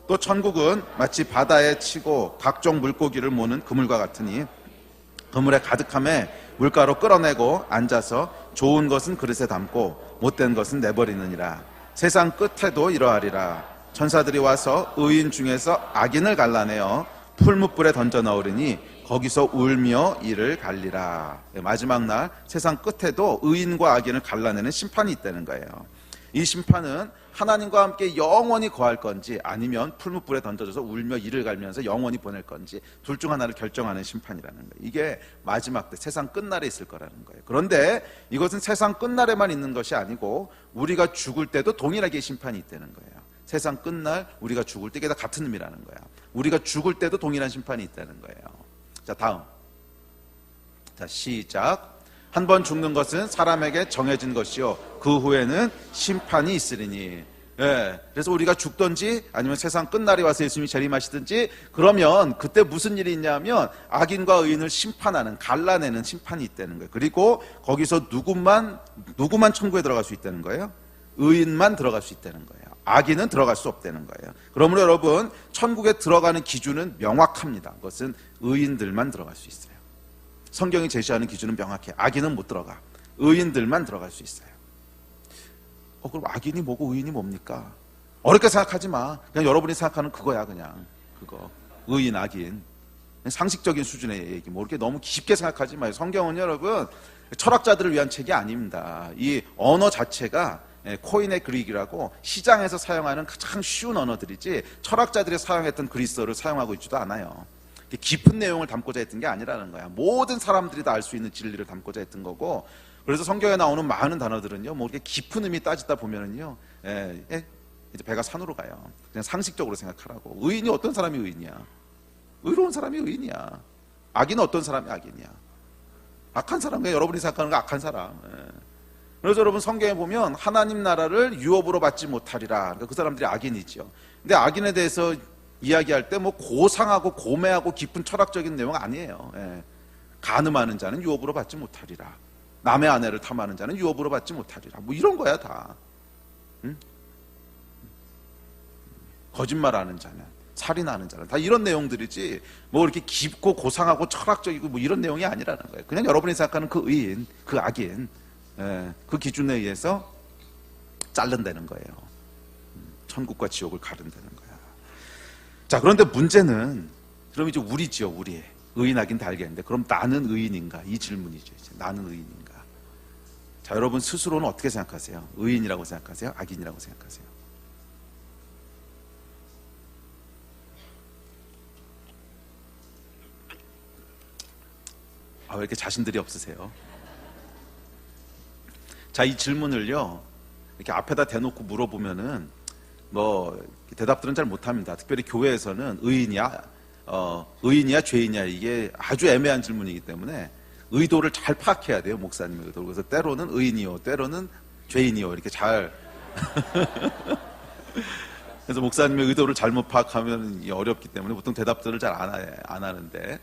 또 천국은 마치 바다에 치고 각종 물고기를 모는 그물과 같으니 그물에 가득함에 물가로 끌어내고 앉아서 좋은 것은 그릇에 담고 못된 것은 내버리느니라. 세상 끝에도 이러하리라. 천사들이 와서 의인 중에서 악인을 갈라내어 풀무불에 던져 넣으리니 거기서 울며 이를 갈리라. 마지막 날 세상 끝에도 의인과 악인을 갈라내는 심판이 있다는 거예요. 이 심판은 하나님과 함께 영원히 거할 건지 아니면 풀무불에 던져져서 울며 이를 갈면서 영원히 보낼 건지 둘 중 하나를 결정하는 심판이라는 거예요. 이게 마지막 때 세상 끝날에 있을 거라는 거예요. 그런데 이것은 세상 끝날에만 있는 것이 아니고 우리가 죽을 때도 동일하게 심판이 있다는 거예요. 세상 끝날 우리가 죽을 때 이게 다 같은 의미라는 거야. 우리가 죽을 때도 동일한 심판이 있다는 거예요. 자, 다음. 자, 시작. 한 번 죽는 것은 사람에게 정해진 것이요 그 후에는 심판이 있으리니. 그래서 우리가 죽든지 아니면 세상 끝날이 와서 예수님이 재림하시든지 그러면 그때 무슨 일이 있냐면 악인과 의인을 심판하는, 갈라내는 심판이 있다는 거예요. 그리고 거기서 누구만 천국에 들어갈 수 있다는 거예요? 의인만 들어갈 수 있다는 거예요. 악인은 들어갈 수 없다는 거예요. 그러므로 여러분 천국에 들어가는 기준은 명확합니다. 그것은 의인들만 들어갈 수 있어요. 성경이 제시하는 기준은 명확해. 악인은 못 들어가. 의인들만 들어갈 수 있어요. 그럼 악인이 뭐고 의인이 뭡니까? 어렵게 생각하지 마. 그냥 여러분이 생각하는 그거야. 그냥 그거. 의인, 악인. 상식적인 수준의 얘기. 뭐 이렇게 너무 깊게 생각하지 마요. 성경은 여러분 철학자들을 위한 책이 아닙니다. 이 언어 자체가 코인의 그릭이라고 시장에서 사용하는 가장 쉬운 언어들이지 철학자들이 사용했던 그리스어를 사용하고 있지도 않아요. 깊은 내용을 담고자 했던 게 아니라는 거야. 모든 사람들이 다 알 수 있는 진리를 담고자 했던 거고, 그래서 성경에 나오는 많은 단어들은요, 뭐 이렇게 깊은 의미 따지다 보면은요, 이제 배가 산으로 가요. 그냥 상식적으로 생각하라고. 의인이 어떤 사람이 의인이야? 의로운 사람이 의인이야. 악인은 어떤 사람이 악인이야? 악한 사람, 그냥 여러분이 생각하는 거 악한 사람. 그래서 여러분 성경에 보면 하나님 나라를 유업으로 받지 못하리라. 그러니까 그 사람들이 악인이죠. 근데 악인에 대해서 이야기할 때 뭐 고상하고 고매하고 깊은 철학적인 내용 아니에요. 간음하는 자는 유업으로 받지 못하리라. 남의 아내를 탐하는 자는 유업으로 받지 못하리라. 뭐 이런 거야 다. 응? 거짓말하는 자는, 살인하는 자는 다 이런 내용들이지. 뭐 이렇게 깊고 고상하고 철학적이고 뭐 이런 내용이 아니라는 거예요. 그냥 여러분이 생각하는 그 의인, 그 악인, 그 기준에 의해서 자른다는 거예요. 천국과 지옥을 가른다는 거야. 자, 그런데 문제는 그럼 이제 우리지요. 우리 의인 악인 다 알겠는데 그럼 나는 의인인가? 이 질문이죠. 이제 나는 의인인가? 자, 여러분 스스로는 어떻게 생각하세요? 의인이라고 생각하세요? 악인이라고 생각하세요? 왜 이렇게 자신들이 없으세요? 자, 이 질문을요 이렇게 앞에다 대놓고 물어보면은 뭐 대답들은 잘 못합니다. 특별히 교회에서는 의인이야 죄인이야 이게 아주 애매한 질문이기 때문에 의도를 잘 파악해야 돼요, 목사님의 의도. 그래서 때로는 의인이요, 때로는 죄인이요 이렇게 잘 그래서 목사님의 의도를 잘못 파악하면 어렵기 때문에 보통 대답들을 잘 안 하는데,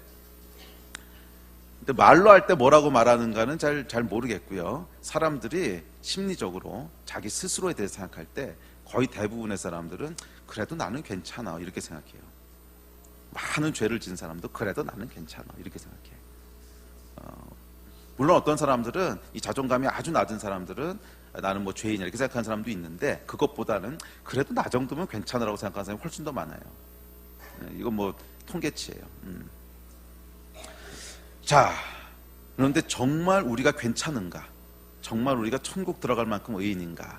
근데 말로 할 때 뭐라고 말하는가는 잘 모르겠고요. 사람들이 심리적으로 자기 스스로에 대해서 생각할 때 거의 대부분의 사람들은 그래도 나는 괜찮아 이렇게 생각해요. 많은 죄를 지은 사람도 그래도 나는 괜찮아 이렇게 생각해요. 물론 어떤 사람들은 이 자존감이 아주 낮은 사람들은 나는 뭐 죄인이야 이렇게 생각하는 사람도 있는데, 그것보다는 그래도 나 정도면 괜찮으라고 생각하는 사람이 훨씬 더 많아요. 이건 뭐 통계치예요. 자, 그런데 정말 우리가 괜찮은가? 정말 우리가 천국 들어갈 만큼 의인인가?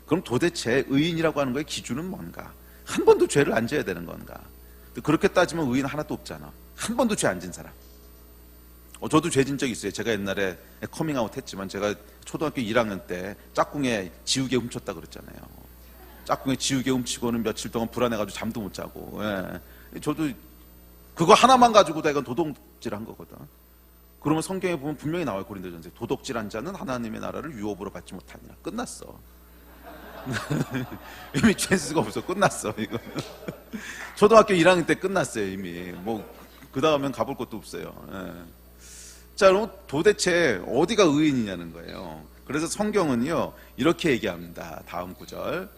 그럼 도대체 의인이라고 하는 거의 기준은 뭔가? 한 번도 죄를 안 져야 되는 건가? 그렇게 따지면 의인 하나도 없잖아. 한 번도 죄 안 진 사람. 저도 죄 진 적이 있어요. 제가 옛날에 커밍아웃 했지만 제가 초등학교 1학년 때 짝꿍에 지우개 훔쳤다 그랬잖아요. 짝꿍에 지우개 훔치고는 며칠 동안 불안해가지고 잠도 못 자고. 예. 저도 그거 하나만 가지고도 이건 도둑질한 거거든. 그러면 성경에 보면 분명히 나와요. 고린도전서에 도둑질한 자는 하나님의 나라를 유업으로 받지 못하니라. 끝났어. 이미 찬스가 없어. 끝났어. 이거 초등학교 1학년 때 끝났어요. 이미 뭐 그 다음엔 가볼 것도 없어요. 예. 자, 그럼 도대체 어디가 의인이냐는 거예요. 그래서 성경은요 이렇게 얘기합니다. 다음 구절.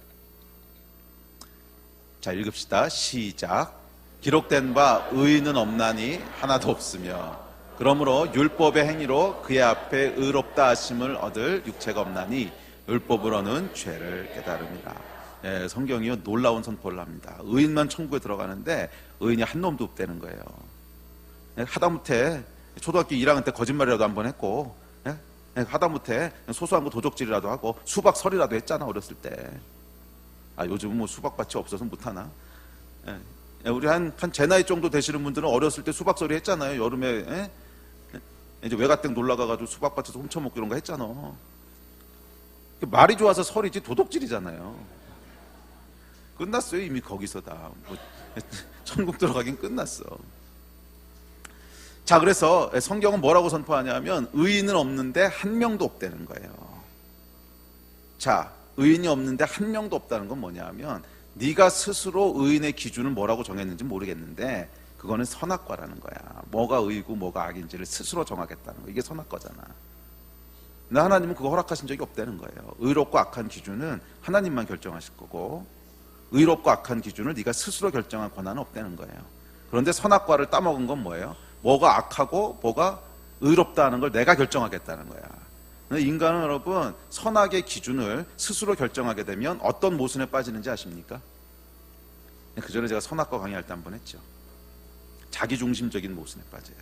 자, 읽읍시다. 시작. 기록된 바 의인은 없나니 하나도 없으며 그러므로 율법의 행위로 그의 앞에 의롭다 하심을 얻을 육체가 없나니 율법으로는 죄를 깨달음이라. 예, 성경이요 놀라운 선포를 합니다. 의인만 천국에 들어가는데 의인이 한 놈도 없다는 거예요. 예, 하다못해 초등학교 1학년 때 거짓말이라도 한번 했고, 예? 하다못해 소소한 거 도적질이라도 하고 수박설이라도 했잖아 어렸을 때. 요즘은 뭐 수박밭이 없어서 못하나. 예? 우리 한 제 나이 정도 되시는 분들은 어렸을 때 수박설이 했잖아요. 여름에. 예? 이제 외가댁 놀러가가지고 수박밭에서 훔쳐먹고 이런 거 했잖아. 말이 좋아서 설이지 도둑질이잖아요. 끝났어요 이미 거기서 다. 뭐, 천국 들어가긴 끝났어. 자, 그래서 성경은 뭐라고 선포하냐면 의인은 없는데 한 명도 없다는 거예요. 자, 의인이 없는데 한 명도 없다는 건 뭐냐면 네가 스스로 의인의 기준을 뭐라고 정했는지 모르겠는데 그거는 선악과라는 거야. 뭐가 의이고 뭐가 악인지를 스스로 정하겠다는 거. 이게 선악과잖아. 근데 하나님은 그거 허락하신 적이 없다는 거예요. 의롭고 악한 기준은 하나님만 결정하실 거고 의롭고 악한 기준을 네가 스스로 결정할 권한은 없다는 거예요. 그런데 선악과를 따먹은 건 뭐예요? 뭐가 악하고 뭐가 의롭다는 걸 내가 결정하겠다는 거야. 인간은 여러분 선악의 기준을 스스로 결정하게 되면 어떤 모순에 빠지는지 아십니까? 그 전에 제가 선악과 강의할 때 한번 했죠. 자기중심적인 모순에 빠져요.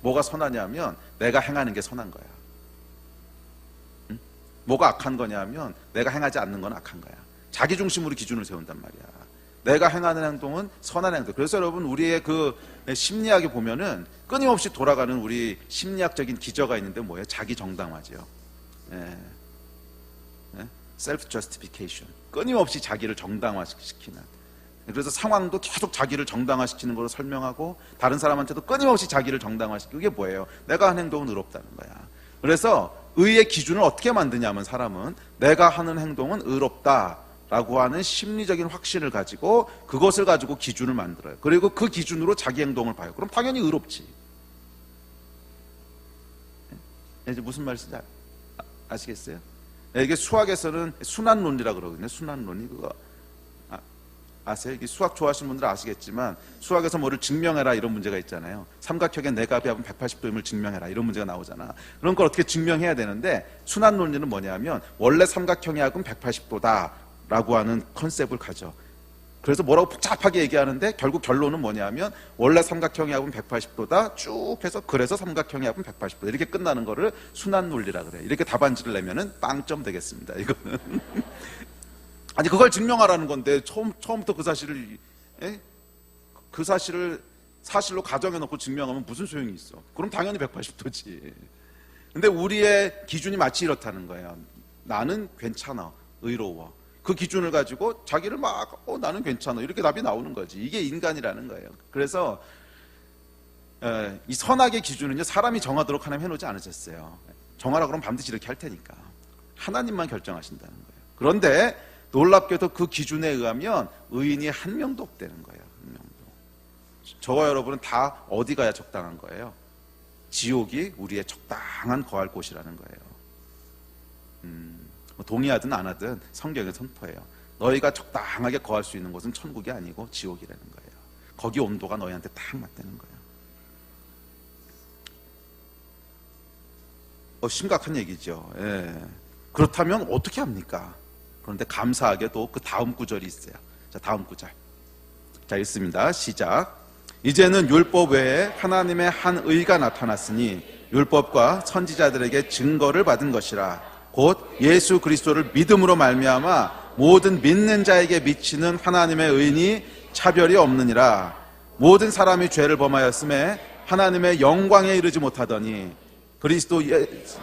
뭐가 선하냐면 내가 행하는 게 선한 거야. 응? 뭐가 악한 거냐면 내가 행하지 않는 건 악한 거야. 자기중심으로 기준을 세운단 말이야. 내가 행하는 행동은 선한 행동. 그래서 여러분 우리의 그 심리학에 보면은 끊임없이 돌아가는 우리 심리학적인 기저가 있는데 뭐예요? 자기 정당화죠. self justification. 끊임없이 자기를 정당화시키는. 그래서 상황도 계속 자기를 정당화시키는 걸로 설명하고 다른 사람한테도 끊임없이 자기를 정당화시키고. 이게 뭐예요? 내가 한 행동은 의롭다는 거야. 그래서 의의 기준을 어떻게 만드냐면 사람은 내가 하는 행동은 의롭다 라고 하는 심리적인 확신을 가지고 그것을 가지고 기준을 만들어요. 그리고 그 기준으로 자기 행동을 봐요. 그럼 당연히 의롭지. 이제 무슨 말인지 아시겠어요? 이게 수학에서는 순환론이라고 그러거든요. 순환론이 그거 아세요? 이게 수학 좋아하시는 분들은 아시겠지만 수학에서 뭐를 증명해라 이런 문제가 있잖아요. 삼각형의 내각이 합은 180도임을 증명해라 이런 문제가 나오잖아. 그런 걸 어떻게 증명해야 되는데 순환론리는 뭐냐면 원래 삼각형의 합은 180도다 라고 하는 컨셉을 가져. 그래서 뭐라고 복잡하게 얘기하는데 결국 결론은 뭐냐면 원래 삼각형의 합은 180도다 쭉 해서 그래서 삼각형의 합은 180도 이렇게 끝나는 거를 순환논리라 그래. 이렇게 답안지를 내면은 빵점 되겠습니다. 이거는 아니 그걸 증명하라는 건데 처음부터 그 사실을 사실로 가정해 놓고 증명하면 무슨 소용이 있어. 그럼 당연히 180도지. 근데 우리의 기준이 마치 이렇다는 거예요. 나는 괜찮아. 의로워. 그 기준을 가지고 자기를 막 나는 괜찮아 이렇게 답이 나오는 거지. 이게 인간이라는 거예요. 그래서 이 선악의 기준은요, 사람이 정하도록 하나님 해놓지 않으셨어요. 정하라 그러면 반드시 이렇게 할 테니까 하나님만 결정하신다는 거예요. 그런데 놀랍게도 그 기준에 의하면 의인이 한 명도 없다는 거예요. 한 명도. 저와 여러분은 다 어디 가야 적당한 거예요? 지옥이 우리의 적당한 거할 곳이라는 거예요. 동의하든 안 하든 성경의 선포예요. 너희가 적당하게 거할 수 있는 곳은 천국이 아니고 지옥이라는 거예요. 거기 온도가 너희한테 딱 맞다는 거예요. 심각한 얘기죠. 예. 그렇다면 어떻게 합니까? 그런데 감사하게도 그 다음 구절이 있어요. 자, 다음 구절. 자, 읽습니다. 시작. 이제는 율법 외에 하나님의 한 의가 나타났으니 율법과 선지자들에게 증거를 받은 것이라. 곧 예수 그리스도를 믿음으로 말미암아 모든 믿는 자에게 미치는 하나님의 의인이 차별이 없느니라. 모든 사람이 죄를 범하였음에 하나님의 영광에 이르지 못하더니 그리스도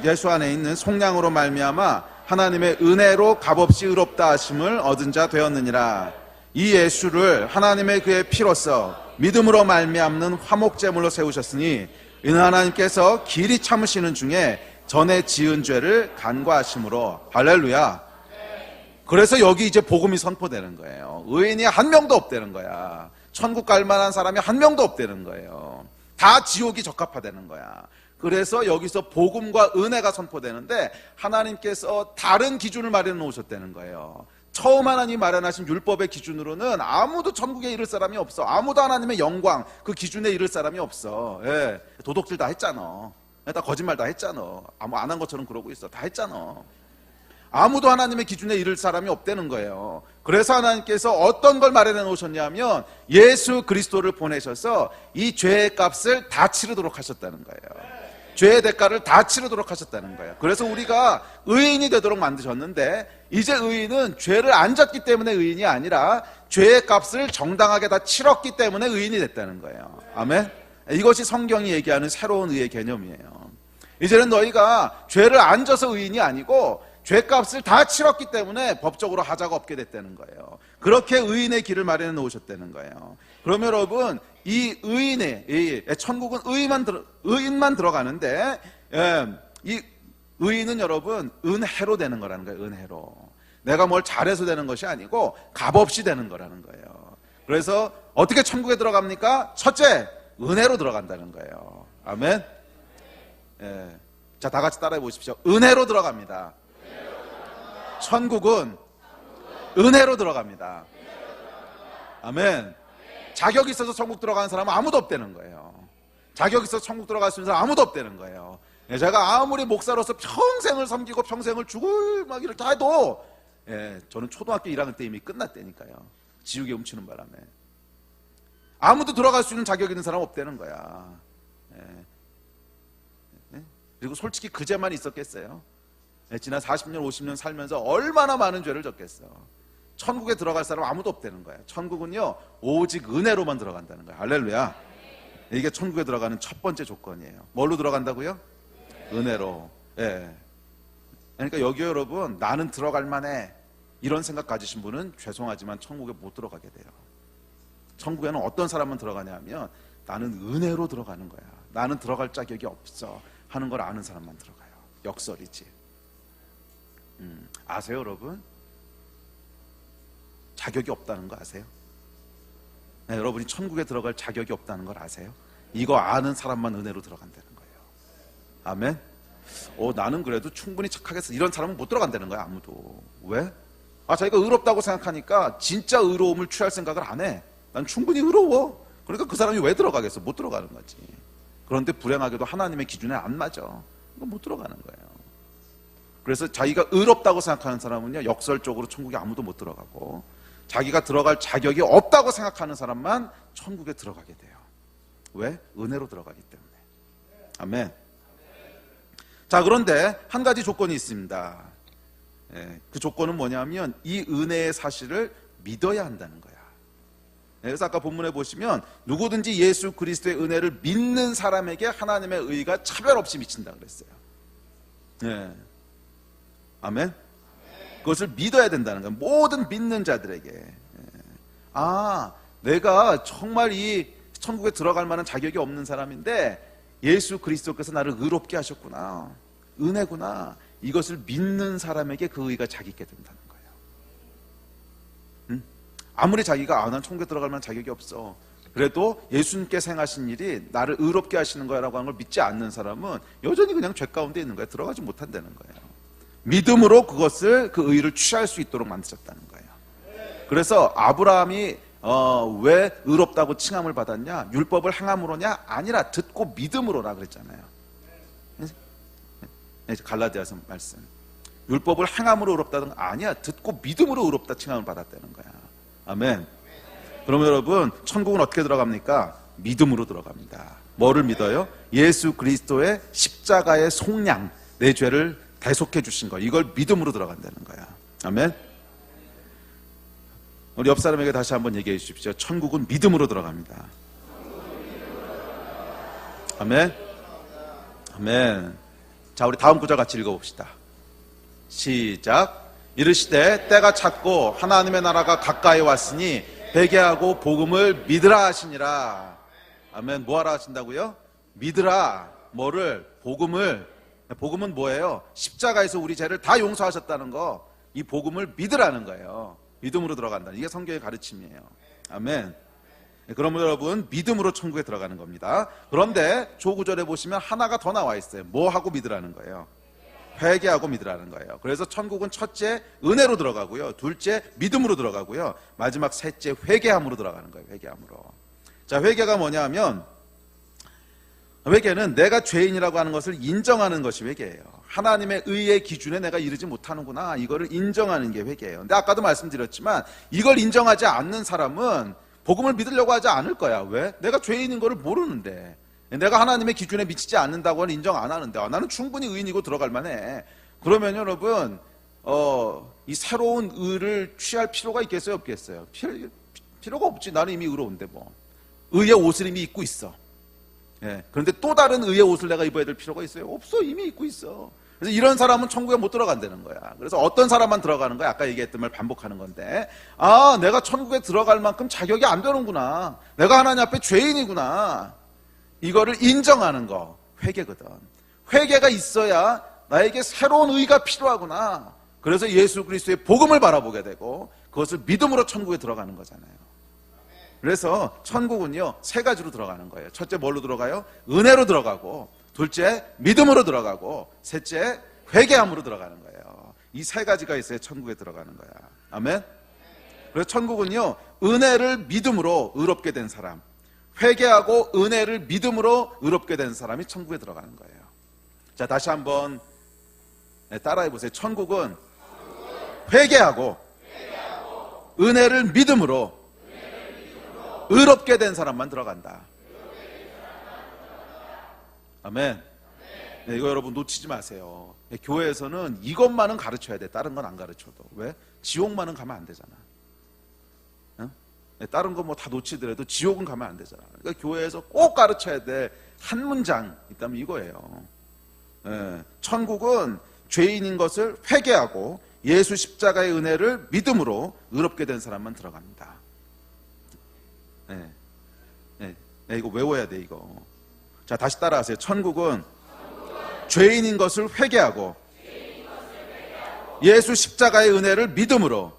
예수 안에 있는 속량으로 말미암아 하나님의 은혜로 값없이 의롭다 하심을 얻은 자 되었느니라. 이 예수를 하나님의 그의 피로써 믿음으로 말미암는 화목제물로 세우셨으니 이는 하나님께서 길이 참으시는 중에 전에 지은 죄를 간과하심으로. 할렐루야. 그래서 여기 이제 복음이 선포되는 거예요. 의인이 한 명도 없다는 거야. 천국 갈 만한 사람이 한 명도 없다는 거예요. 다 지옥이 적합하다는 거야. 그래서 여기서 복음과 은혜가 선포되는데 하나님께서 다른 기준을 마련해 놓으셨다는 거예요. 처음 하나님이 마련하신 율법의 기준으로는 아무도 천국에 이를 사람이 없어. 아무도 하나님의 영광 그 기준에 이를 사람이 없어. 예. 도둑질 다 했잖아. 다 거짓말 다 했잖아. 아무 안 한 것처럼 그러고 있어. 다 했잖아. 아무도 하나님의 기준에 이를 사람이 없다는 거예요. 그래서 하나님께서 어떤 걸 마련해 놓으셨냐면 예수 그리스도를 보내셔서 이 죄의 값을 다 치르도록 하셨다는 거예요. 죄의 대가를 다 치르도록 하셨다는 거예요. 그래서 우리가 의인이 되도록 만드셨는데 이제 의인은 죄를 안 졌기 때문에 의인이 아니라 죄의 값을 정당하게 다 치렀기 때문에 의인이 됐다는 거예요. 아멘. 이것이 성경이 얘기하는 새로운 의의 개념이에요. 이제는 너희가 죄를 안 져서 의인이 아니고 죄값을 다 치렀기 때문에 법적으로 하자가 없게 됐다는 거예요. 그렇게 의인의 길을 마련해 놓으셨다는 거예요. 그러면 여러분 이 의인의 천국은 의인만 들어가는데 이 의인은 여러분 은혜로 되는 거라는 거예요. 은혜로. 내가 뭘 잘해서 되는 것이 아니고 값없이 되는 거라는 거예요. 그래서 어떻게 천국에 들어갑니까? 첫째, 은혜로 들어간다는 거예요. 아멘. 자, 다 같이 따라해 보십시오. 은혜로 들어갑니다. 천국은 은혜로 들어갑니다. 아멘. 자격이 있어서 천국 들어가는 사람은 아무도 없다는 거예요. 자격이 있어서 천국 들어갈 수 있는 사람은 아무도 없다는 거예요. 제가 아무리 목사로서 평생을 섬기고 평생을 죽을 막 이렇게 해도 저는 초등학교 1학년 때 이미 끝났다니까요. 지옥에 훔치는 바람에. 아무도 들어갈 수 있는 자격 있는 사람은 없다는 거야. 그리고 솔직히 그제만 있었겠어요. 지난 40년 50년 살면서 얼마나 많은 죄를 졌겠어. 천국에 들어갈 사람 아무도 없다는 거야. 천국은요 오직 은혜로만 들어간다는 거야. 할렐루야. 이게 천국에 들어가는 첫 번째 조건이에요. 뭘로 들어간다고요? 은혜로. 그러니까 여기 여러분 나는 들어갈 만해 이런 생각 가지신 분은 죄송하지만 천국에 못 들어가게 돼요. 천국에는 어떤 사람만 들어가냐 하면 나는 은혜로 들어가는 거야. 나는 들어갈 자격이 없어 하는 걸 아는 사람만 들어가요. 역설이지. 아세요 여러분? 자격이 없다는 거 아세요? 여러분이 천국에 들어갈 자격이 없다는 걸 아세요? 이거 아는 사람만 은혜로 들어간다는 거예요. 아멘? 나는 그래도 충분히 착하겠어 이런 사람은 못 들어간다는 거야. 아무도. 왜? 자기가 의롭다고 생각하니까 진짜 의로움을 취할 생각을 안 해. 난 충분히 의로워. 그러니까 그 사람이 왜 들어가겠어? 못 들어가는 거지. 그런데 불행하게도 하나님의 기준에 안 맞아. 이거 못 들어가는 거예요. 그래서 자기가 의롭다고 생각하는 사람은요 역설적으로 천국에 아무도 못 들어가고 자기가 들어갈 자격이 없다고 생각하는 사람만 천국에 들어가게 돼요. 왜? 은혜로 들어가기 때문에. 아멘. 자, 그런데 한 가지 조건이 있습니다. 그 조건은 뭐냐면 이 은혜의 사실을 믿어야 한다는 거야. 그래서 아까 본문에 보시면 누구든지 예수 그리스도의 은혜를 믿는 사람에게 하나님의 의가 차별 없이 미친다 그랬어요. 아멘. 그것을 믿어야 된다는 거예요. 모든 믿는 자들에게. 내가 정말 이 천국에 들어갈 만한 자격이 없는 사람인데 예수 그리스도께서 나를 의롭게 하셨구나, 은혜구나, 이것을 믿는 사람에게 그 의가 자기게 된다는 거예요. 아무리 자기가 난 천국에 들어갈 만한 자격이 없어, 그래도 예수님께서 행하신 일이 나를 의롭게 하시는 거라고 하는 걸 믿지 않는 사람은 여전히 그냥 죄 가운데 있는 거예요. 들어가지 못한다는 거예요. 믿음으로 그것을, 그 의를 취할 수 있도록 만드셨다는 거예요. 그래서 아브라함이 왜 의롭다고 칭함을 받았냐? 율법을 행함으로냐? 아니라 듣고 믿음으로라 그랬잖아요. 갈라디아서 말씀. 율법을 행함으로 의롭다는 거 아니야. 듣고 믿음으로 의롭다 칭함을 받았다는 거야. 아멘. 그러면 여러분, 천국은 어떻게 들어갑니까? 믿음으로 들어갑니다. 뭐를 믿어요? 예수 그리스도의 십자가의 속량, 내 죄를 대속해 주신 거, 이걸 믿음으로 들어간다는 거야. 아멘. 우리 옆 사람에게 다시 한번 얘기해 주십시오. 천국은 믿음으로 들어갑니다. 아멘. 아멘. 자, 우리 다음 구절 같이 읽어봅시다. 시작. 이르시되 때가 찼고 하나님의 나라가 가까이 왔으니 회개하고 복음을 믿으라 하시니라. 아멘. 뭐하라 하신다고요? 믿으라. 뭐를? 복음을. 복음은 뭐예요? 십자가에서 우리 죄를 다 용서하셨다는 거, 이 복음을 믿으라는 거예요. 믿음으로 들어간다. 이게 성경의 가르침이에요. 아멘. 그러면 여러분, 믿음으로 천국에 들어가는 겁니다. 그런데 조구절에 보시면 하나가 더 나와 있어요. 뭐 하고 믿으라는 거예요? 회개하고 믿으라는 거예요. 그래서 천국은 첫째 은혜로 들어가고요, 둘째 믿음으로 들어가고요, 마지막 셋째 회개함으로 들어가는 거예요. 회개함으로. 자, 회개가 뭐냐 하면, 회개는 내가 죄인이라고 하는 것을 인정하는 것이 회개예요. 하나님의 의의 기준에 내가 이르지 못하는구나, 이거를 인정하는 게 회개예요. 근데 아까도 말씀드렸지만 이걸 인정하지 않는 사람은 복음을 믿으려고 하지 않을 거야. 왜? 내가 죄인인 거를 모르는데, 내가 하나님의 기준에 미치지 않는다고는 인정 안 하는데, 나는 충분히 의인이고 들어갈 만해. 그러면 여러분, 이 새로운 의를 취할 필요가 있겠어요, 없겠어요? 필요가 없지. 나는 이미 의로운데 뭐. 의의 옷을 이미 입고 있어. 예. 그런데 또 다른 의의 옷을 내가 입어야 될 필요가 있어요? 없어. 이미 입고 있어. 그래서 이런 사람은 천국에 못 들어간다는 거야. 그래서 어떤 사람만 들어가는 거야? 아까 얘기했던 말 반복하는 건데, 내가 천국에 들어갈 만큼 자격이 안 되는구나, 내가 하나님 앞에 죄인이구나, 이거를 인정하는 거, 회개거든. 회개가 있어야 나에게 새로운 의가 필요하구나. 그래서 예수 그리스도의 복음을 바라보게 되고 그것을 믿음으로 천국에 들어가는 거잖아요. 그래서 천국은요, 세 가지로 들어가는 거예요. 첫째 뭘로 들어가요? 은혜로 들어가고, 둘째 믿음으로 들어가고, 셋째 회개함으로 들어가는 거예요. 이 세 가지가 있어야 천국에 들어가는 거야. 아멘. 그래서 천국은요, 은혜를 믿음으로 의롭게 된 사람, 회개하고 은혜를 믿음으로 의롭게 된 사람이 천국에 들어가는 거예요. 자, 다시 한번 따라해 보세요. 천국은 회개하고 은혜를 믿음으로 의롭게 된 사람만 들어간다. 아멘. 네, 이거 여러분 놓치지 마세요. 교회에서는 이것만은 가르쳐야 돼. 다른 건 안 가르쳐도. 왜? 지옥만은 가면 안 되잖아. 다른 거 뭐 다 놓치더라도 지옥은 가면 안 되잖아. 그러니까 교회에서 꼭 가르쳐야 될 한 문장 있다면 이거예요. 천국은 죄인인 것을 회개하고 예수 십자가의 은혜를 믿음으로 의롭게 된 사람만 들어갑니다. 이거 외워야 돼, 이거. 자, 다시 따라하세요. 천국은 죄인인 것을 회개하고 예수 십자가의 은혜를 믿음으로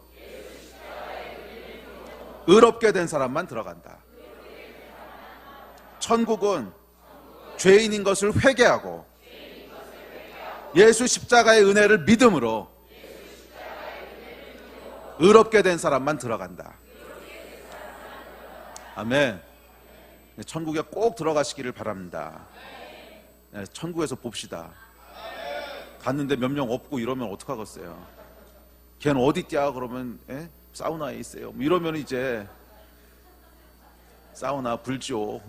의롭게 된 사람만 들어간다. 천국은 죄인인 것을 회개하고 예수 십자가의 은혜를 믿음으로 의롭게 된 사람만 들어간다. 아멘. 천국에 꼭 들어가시기를 바랍니다. 천국에서 봅시다. 갔는데 몇 명 없고 이러면 어떡하겠어요? 걔는 어디 있냐 그러면 사우나에 있어요. 뭐 이러면 이제 사우나 불지옥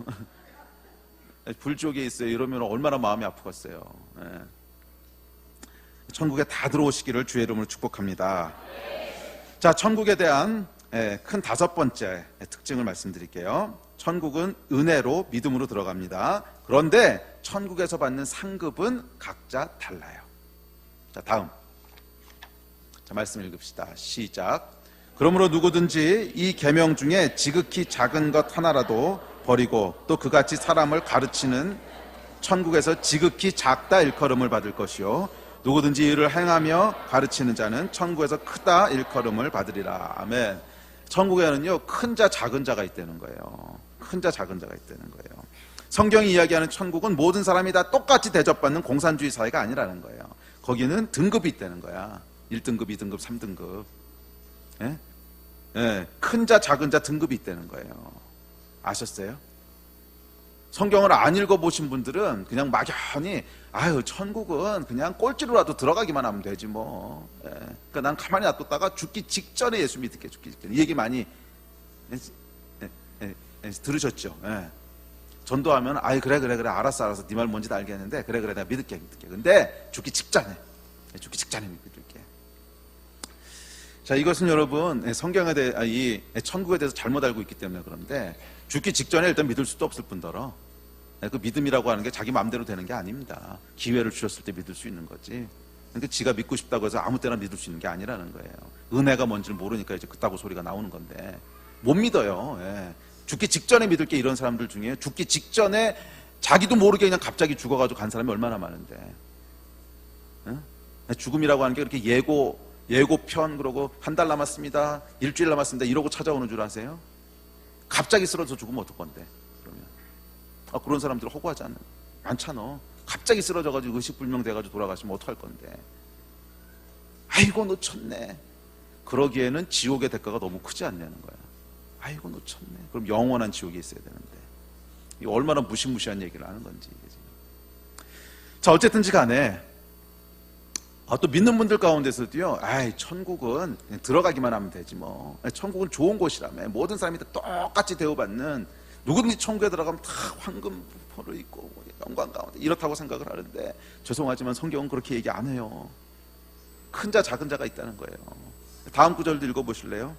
불지옥에 있어요. 이러면 얼마나 마음이 아프겠어요. 천국에 다 들어오시기를 주의 이름으로 축복합니다. 자, 천국에 대한 큰 다섯 번째 특징을 말씀드릴게요. 천국은 은혜로 믿음으로 들어갑니다. 그런데 천국에서 받는 상급은 각자 달라요. 자, 다음 자, 말씀 읽읍시다. 시작. 그러므로 누구든지 이 계명 중에 지극히 작은 것 하나라도 버리고 또 그같이 사람을 가르치는 천국에서 지극히 작다 일컬음을 받을 것이요 누구든지 이를 행하며 가르치는 자는 천국에서 크다 일컬음을 받으리라. 아멘. 천국에는요 큰 자 작은 자가 있다는 거예요. 큰 자 작은 자가 있다는 거예요. 성경이 이야기하는 천국은 모든 사람이 다 똑같이 대접받는 공산주의 사회가 아니라는 거예요. 거기는 등급이 있다는 거야. 1등급, 2등급, 3등급. 예? 예, 큰 자 작은 자 등급이 있다는 거예요. 아셨어요? 성경을 안 읽어보신 분들은 그냥 막연히 아유 천국은 그냥 꼴찌로라도 들어가기만 하면 되지 뭐. 예. 그러니까 난 가만히 놔뒀다가 죽기 직전에 예수 믿을게. 죽기 직전에. 이 얘기 많이 들으셨죠? 예. 전도하면 아이 그래 알았어 네 말 뭔지도 알겠는데 그래 내가 믿을게. 근데 죽기 직전에 믿을게. 자, 이것은 여러분 성경에 대해 이 천국에 대해서 잘못 알고 있기 때문에 그런데 죽기 직전에 일단 믿을 수도 없을 뿐더러 그 믿음이라고 하는 게 자기 마음대로 되는 게 아닙니다. 기회를 주셨을 때 믿을 수 있는 거지. 그러니까 지가 믿고 싶다고 해서 아무 때나 믿을 수 있는 게 아니라는 거예요. 은혜가 뭔지를 모르니까 이제 그따구 소리가 나오는 건데 못 믿어요. 예. 죽기 직전에 믿을 게 이런 사람들 중에 죽기 직전에 자기도 모르게 그냥 갑자기 죽어가지고 간 사람이 얼마나 많은데. 예? 죽음이라고 하는 게 그렇게 예고편 그러고 한 달 남았습니다. 일주일 남았습니다. 이러고 찾아오는 줄 아세요? 갑자기 쓰러져 죽으면 어떨 건데? 그러면 그런 사람들 허구하지 않는 많잖아. 갑자기 쓰러져가지고 의식불명 돼가지고 돌아가시면 어떡할 건데? 아이고 놓쳤네. 그러기에는 지옥의 대가가 너무 크지 않냐는 거야. 아이고 놓쳤네. 그럼 영원한 지옥에 있어야 되는데 이거 얼마나 무시무시한 얘기를 하는 건지. 자, 어쨌든지 간에 또 믿는 분들 가운데서도요, 천국은 그냥 들어가기만 하면 되지 뭐. 천국은 좋은 곳이라며. 모든 사람이 다 똑같이 대우받는, 누구든지 천국에 들어가면 다 황금포를 입고 영광 가운데 이렇다고 생각을 하는데 죄송하지만 성경은 그렇게 얘기 안 해요. 큰 자 작은 자가 있다는 거예요. 다음 구절도 읽어보실래요?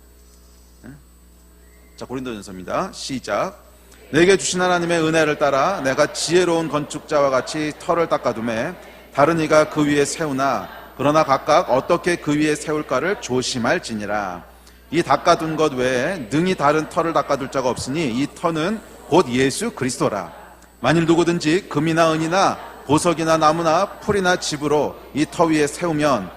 자, 고린도전서입니다. 시작. 내게 주신 하나님의 은혜를 따라 내가 지혜로운 건축자와 같이 터를 닦아두매 다른 이가 그 위에 세우나 그러나 각각 어떻게 그 위에 세울까를 조심할지니라. 이 닦아둔 것 외에 능히 다른 터를 닦아둘 자가 없으니 이 터는 곧 예수 그리스도라. 만일 누구든지 금이나 은이나 보석이나 나무나 풀이나 집으로 이 터 위에 세우면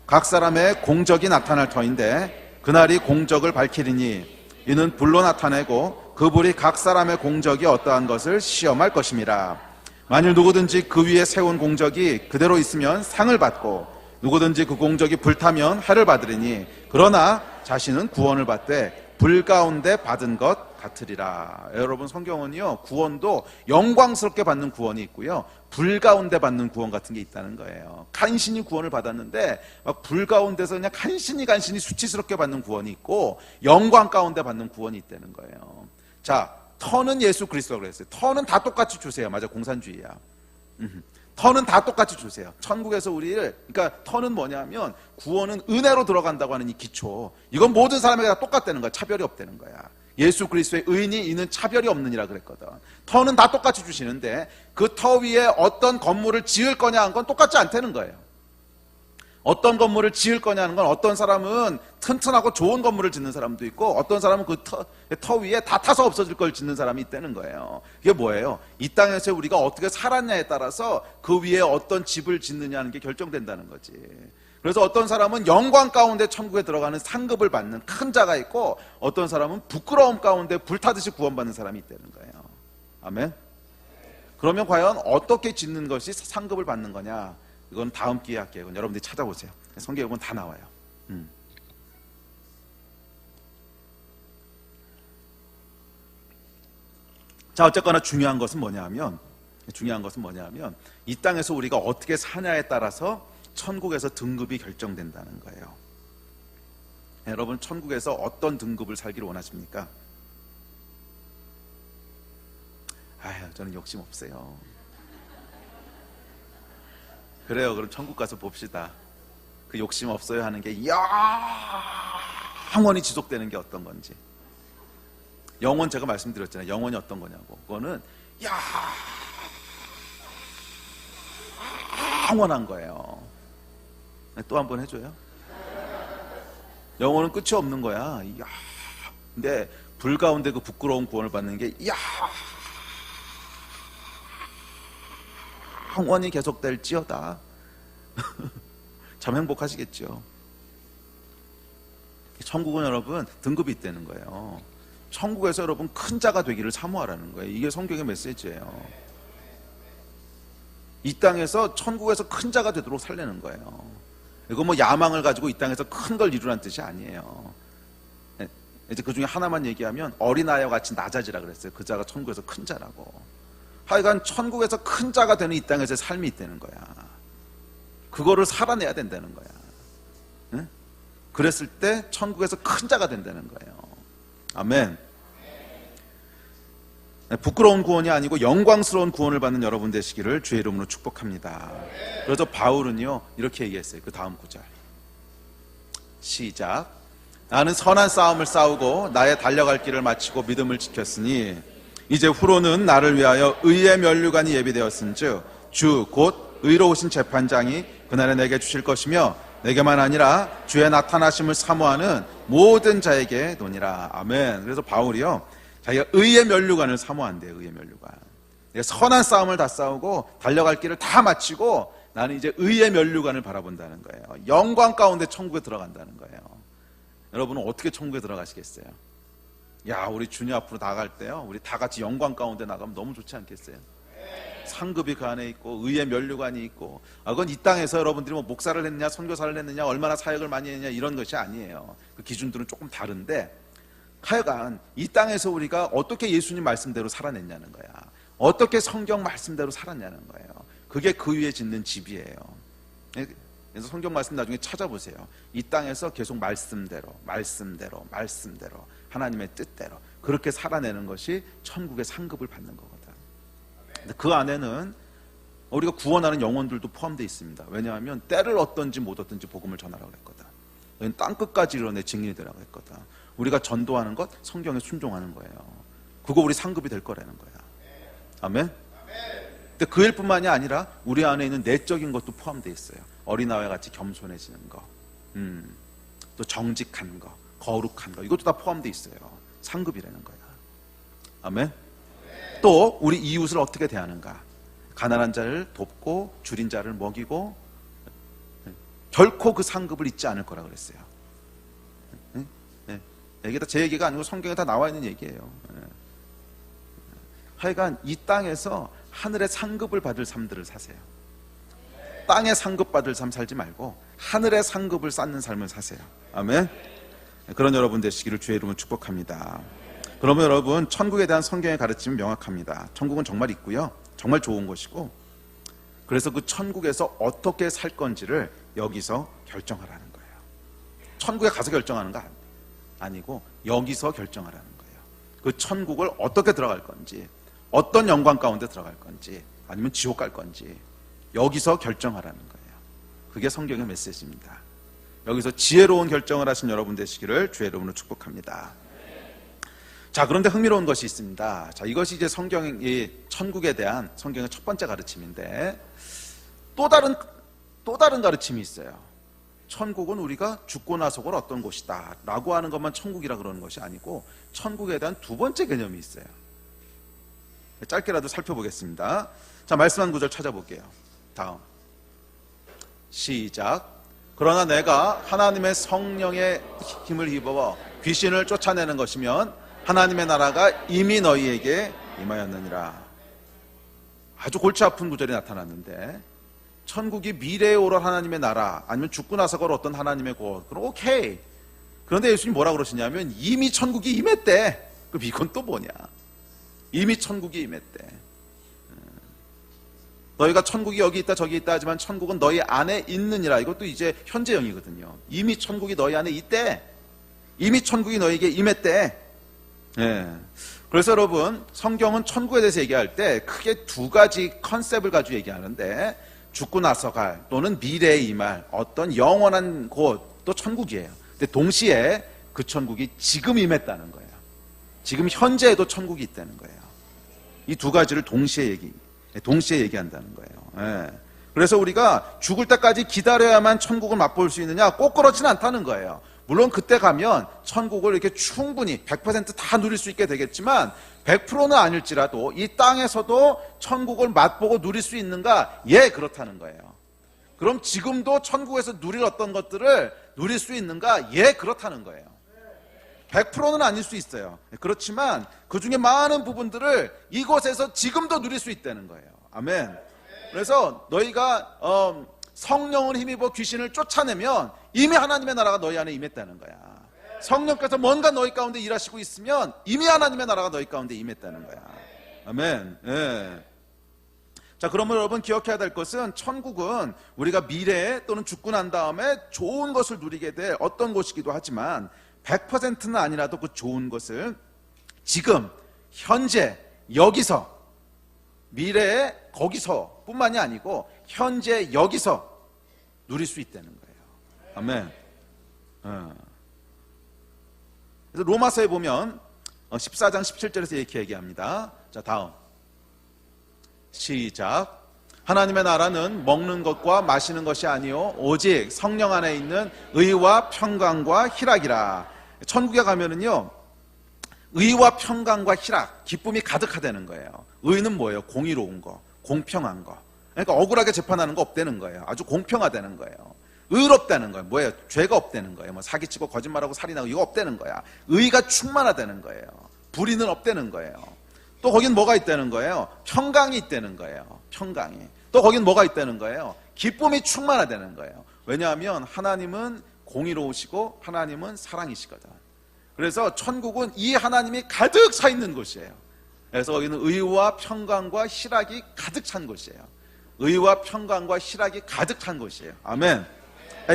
각 사람의 공적이 나타날 터인데 그날이 공적을 밝히리니 이는 불로 나타내고 그 불이 각 사람의 공적이 어떠한 것을 시험할 것임이라. 만일 누구든지 그 위에 세운 공적이 그대로 있으면 상을 받고 누구든지 그 공적이 불타면 해를 받으리니 그러나 자신은 구원을 받되 불 가운데 받은 것 같으리라. 여러분 성경은요 구원도 영광스럽게 받는 구원이 있고요 불 가운데 받는 구원 같은 게 있다는 거예요. 간신히 구원을 받았는데 막 불 가운데서 그냥 간신히 수치스럽게 받는 구원이 있고 영광 가운데 받는 구원이 있다는 거예요. 자, 터는 예수 그리스도라고 그랬어요. 터는 다 똑같이 주세요. 맞아, 공산주의야. 터는 다 똑같이 주세요. 천국에서 우리를, 그러니까 터는 뭐냐면 구원은 은혜로 들어간다고 하는 이 기초, 이건 모든 사람에게 다 똑같다는 거야. 차별이 없다는 거야. 예수 그리스도의 의인이 이는 차별이 없느니라 그랬거든. 터는 다 똑같이 주시는데 그 터 위에 어떤 건물을 지을 거냐 하는 건 똑같지 않다는 거예요. 어떤 건물을 지을 거냐는 건 어떤 사람은 튼튼하고 좋은 건물을 짓는 사람도 있고 어떤 사람은 그 터 위에 다 타서 없어질 걸 짓는 사람이 있다는 거예요. 이게 뭐예요? 이 땅에서 우리가 어떻게 살았냐에 따라서 그 위에 어떤 집을 짓느냐는 게 결정된다는 거지. 그래서 어떤 사람은 영광 가운데 천국에 들어가는 상급을 받는 큰 자가 있고 어떤 사람은 부끄러움 가운데 불타듯이 구원받는 사람이 있다는 거예요. 아멘? 그러면 과연 어떻게 짓는 것이 상급을 받는 거냐? 이건 다음 기회에 할게요. 이건 여러분들이 찾아보세요. 성경에 보면 다 나와요. 자, 어쨌거나 중요한 것은 뭐냐면 이 땅에서 우리가 어떻게 사냐에 따라서 천국에서 등급이 결정된다는 거예요. 여러분 천국에서 어떤 등급을 살기를 원하십니까? 저는 욕심 없어요. 그래요. 그럼 천국 가서 봅시다. 그 욕심 없어요 하는 게 영원히 지속되는 게 어떤 건지. 영원 제가 말씀드렸잖아요. 영원이 어떤 거냐고. 그거는 영원한 거예요. 또 한 번 해줘요. 영혼은 끝이 없는 거야. 이야. 근데 불 가운데 그 부끄러운 구원을 받는 게 이야. 영원히 계속될지어다. 참 행복하시겠죠. 천국은 여러분 등급이 있다는 거예요. 천국에서 여러분 큰 자가 되기를 사모하라는 거예요. 이게 성경의 메시지예요. 이 땅에서 천국에서 큰 자가 되도록 살려는 거예요. 이거 뭐 야망을 가지고 이 땅에서 큰 걸 이루라는 뜻이 아니에요. 이제 그 중에 하나만 얘기하면 어린아이와 같이 낮아지라 그랬어요. 그 자가 천국에서 큰 자라고. 하여간 천국에서 큰 자가 되는 이 땅에서의 삶이 있다는 거야. 그거를 살아내야 된다는 거야. 응? 그랬을 때 천국에서 큰 자가 된다는 거예요. 아멘. 부끄러운 구원이 아니고 영광스러운 구원을 받는 여러분 되시기를 주의 이름으로 축복합니다. 그래서 바울은요 이렇게 얘기했어요. 그 다음 구절 시작. 나는 선한 싸움을 싸우고 나의 달려갈 길을 마치고 믿음을 지켰으니 이제 후로는 나를 위하여 의의 면류관이 예비되었은즉 주 곧 의로우신 재판장이 그날에 내게 주실 것이며 내게만 아니라 주의 나타나심을 사모하는 모든 자에게 노니라. 아멘. 그래서 바울이요 자기가 의의 면류관을 사모한대요. 의의 면류관. 내가 선한 싸움을 다 싸우고 달려갈 길을 다 마치고 나는 이제 의의 면류관을 바라본다는 거예요. 영광 가운데 천국에 들어간다는 거예요. 여러분은 어떻게 천국에 들어가시겠어요? 야, 우리 주님 앞으로 나갈 때요 우리 다 같이 영광 가운데 나가면 너무 좋지 않겠어요? 상급이 그 안에 있고 의의 면류관이 있고, 그건 이 땅에서 여러분들이 뭐 목사를 했느냐 선교사를 했느냐 얼마나 사역을 많이 했느냐 이런 것이 아니에요. 그 기준들은 조금 다른데 하여간 이 땅에서 우리가 어떻게 예수님 말씀대로 살아냈냐는 거야. 어떻게 성경 말씀대로 살았냐는 거예요. 그게 그 위에 짓는 집이에요. 그래서 성경 말씀 나중에 찾아보세요. 이 땅에서 계속 말씀대로 하나님의 뜻대로 그렇게 살아내는 것이 천국의 상급을 받는 거거든. 근데 그 안에는 우리가 구원하는 영혼들도 포함되어 있습니다. 왜냐하면 때를 얻든지 못 얻든지 복음을 전하라고 했거든. 너희는 땅끝까지 이뤄내 증인이 되라고 했거든. 우리가 전도하는 것, 성경에 순종하는 거예요. 그거 우리 상급이 될 거라는 거야. 아멘? 근데 그 일뿐만이 아니라 우리 안에 있는 내적인 것도 포함되어 있어요. 어린아이와 같이 겸손해지는 거, 또 정직한 거, 거룩한 거, 이것도 다 포함되어 있어요. 상급이라는 거야. 아멘? 또 우리 이웃을 어떻게 대하는가? 가난한 자를 돕고 줄인 자를 먹이고 결코 그 상급을 잊지 않을 거라 그랬어요. 이게 다 제 얘기가 아니고 성경에 다 나와 있는 얘기예요. 하여간 이 땅에서 하늘의 상급을 받을 삶들을 사세요. 땅의 상급 받을 삶 살지 말고 하늘의 상급을 쌓는 삶을 사세요. 아멘. 그런 여러분 되시기를 주의 이름으로 축복합니다. 그러면 여러분 천국에 대한 성경의 가르침은 명확합니다. 천국은 정말 있고요, 정말 좋은 것이고, 그래서 그 천국에서 어떻게 살 건지를 여기서 결정하라는 거예요. 천국에 가서 결정하는 거 아니고 여기서 결정하라는 거예요. 그 천국을 어떻게 들어갈 건지, 어떤 영광 가운데 들어갈 건지, 아니면 지옥 갈 건지 여기서 결정하라는 거예요. 그게 성경의 메시지입니다. 여기서 지혜로운 결정을 하신 여러분 되시기를 주의 이름으로 축복합니다. 자, 그런데 흥미로운 것이 있습니다. 자, 이것이 이제 성경의 천국에 대한 성경의 첫 번째 가르침인데, 또 다른 가르침이 있어요. 천국은 우리가 죽고 나서는 어떤 곳이다 라고 하는 것만 천국이라 그러는 것이 아니고 천국에 대한 두 번째 개념이 있어요. 짧게라도 살펴보겠습니다. 자, 말씀한 구절 찾아볼게요. 다음 시작. 그러나 내가 하나님의 성령의 힘을 입어 귀신을 쫓아내는 것이면 하나님의 나라가 이미 너희에게 임하였느니라. 아주 골치 아픈 구절이 나타났는데, 천국이 미래에 오를 하나님의 나라, 아니면 죽고 나서가 어떤 하나님의 곳, 그럼 오케이. 그런데 예수님이 뭐라 그러시냐면 이미 천국이 임했대. 그럼 이건 또 뭐냐? 이미 천국이 임했대. 너희가 천국이 여기 있다 저기 있다 하지만 천국은 너희 안에 있느니라. 이것도 이제 현재형이거든요. 이미 천국이 너희 안에 있대. 이미 천국이 너희에게 임했대. 그래서 여러분 성경은 천국에 대해서 얘기할 때 크게 두 가지 컨셉을 가지고 얘기하는데, 죽고 나서 갈 또는 미래에 임할 어떤 영원한 곳도 천국이에요. 근데 동시에 그 천국이 지금 임했다는 거예요. 지금 현재에도 천국이 있다는 거예요. 이 두 가지를 동시에 얘기한다는 거예요. 그래서 우리가 죽을 때까지 기다려야만 천국을 맛볼 수 있느냐? 꼭 그렇지는 않다는 거예요. 물론 그때 가면 천국을 이렇게 충분히 100%다 누릴 수 있게 되겠지만 100%는 아닐지라도 이 땅에서도 천국을 맛보고 누릴 수 있는가? 예, 그렇다는 거예요. 그럼 지금도 천국에서 누릴 어떤 것들을 누릴 수 있는가? 예, 그렇다는 거예요. 100%는 아닐 수 있어요. 그렇지만 그 중에 많은 부분들을 이곳에서 지금도 누릴 수 있다는 거예요. 아멘. 그래서 너희가 성령을 힘입어 귀신을 쫓아내면 이미 하나님의 나라가 너희 안에 임했다는 거야. 성령께서 뭔가 너희 가운데 일하시고 있으면 이미 하나님의 나라가 너희 가운데 임했다는 거야. 아멘. 예. 자, 그러면 여러분 기억해야 될 것은 천국은 우리가 미래에 또는 죽고 난 다음에 좋은 것을 누리게 될 어떤 곳이기도 하지만 100%는 아니라도 그 좋은 것을 지금 현재 여기서 미래에 거기서 뿐만이 아니고 현재 여기서 누릴 수 있다는 거예요. 아멘. 그래서 로마서에 보면 14장 17절에서 이렇게 얘기합니다. 자, 다음 시작. 하나님의 나라는 먹는 것과 마시는 것이 아니요 오직 성령 안에 있는 의와 평강과 희락이라. 천국에 가면은요 의와 평강과 희락, 기쁨이 가득하다는 거예요. 의는 뭐예요? 공의로운 거, 공평한 거. 그러니까 억울하게 재판하는 거 없다는 거예요. 아주 공평하다는 거예요. 의롭다는 거예요. 뭐예요? 죄가 없다는 거예요. 뭐 사기치고 거짓말하고 살인하고 이거 없다는 거야. 의가 충만하다는 거예요. 불의는 없다는 거예요. 또 거긴 뭐가 있다는 거예요? 평강이 있다는 거예요. 평강이. 또 거긴 뭐가 있다는 거예요? 기쁨이 충만하다는 거예요. 왜냐하면 하나님은 공의로우시고 하나님은 사랑이시거든. 그래서 천국은 이 하나님이 가득 차 있는 곳이에요. 그래서 거기는 의와 평강과 희락이 가득 찬 곳이에요. 의와 평강과 희락이 가득 찬 곳이에요. 아멘.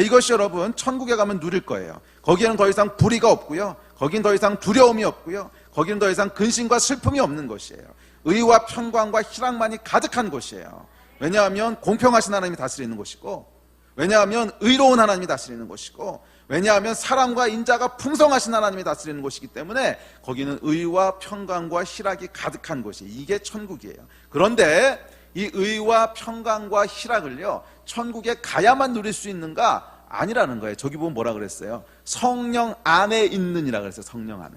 이것이 여러분 천국에 가면 누릴 거예요. 거기에는 더 이상 불의가 없고요. 거긴 더 이상 두려움이 없고요. 거기는 더 이상 근심과 슬픔이 없는 곳이에요. 의와 평강과 희락만이 가득한 곳이에요. 왜냐하면 공평하신 하나님이 다스리는 곳이고, 왜냐하면 의로운 하나님이 다스리는 곳이고, 왜냐하면 사랑과 인자가 풍성하신 하나님이 다스리는 곳이기 때문에 거기는 의와 평강과 희락이 가득한 곳이, 이게 천국이에요. 그런데 이 의와 평강과 희락을요 천국에 가야만 누릴 수 있는가? 아니라는 거예요. 저기 보면 뭐라 그랬어요? 성령 안에 있는이라 그랬어요. 성령 안에.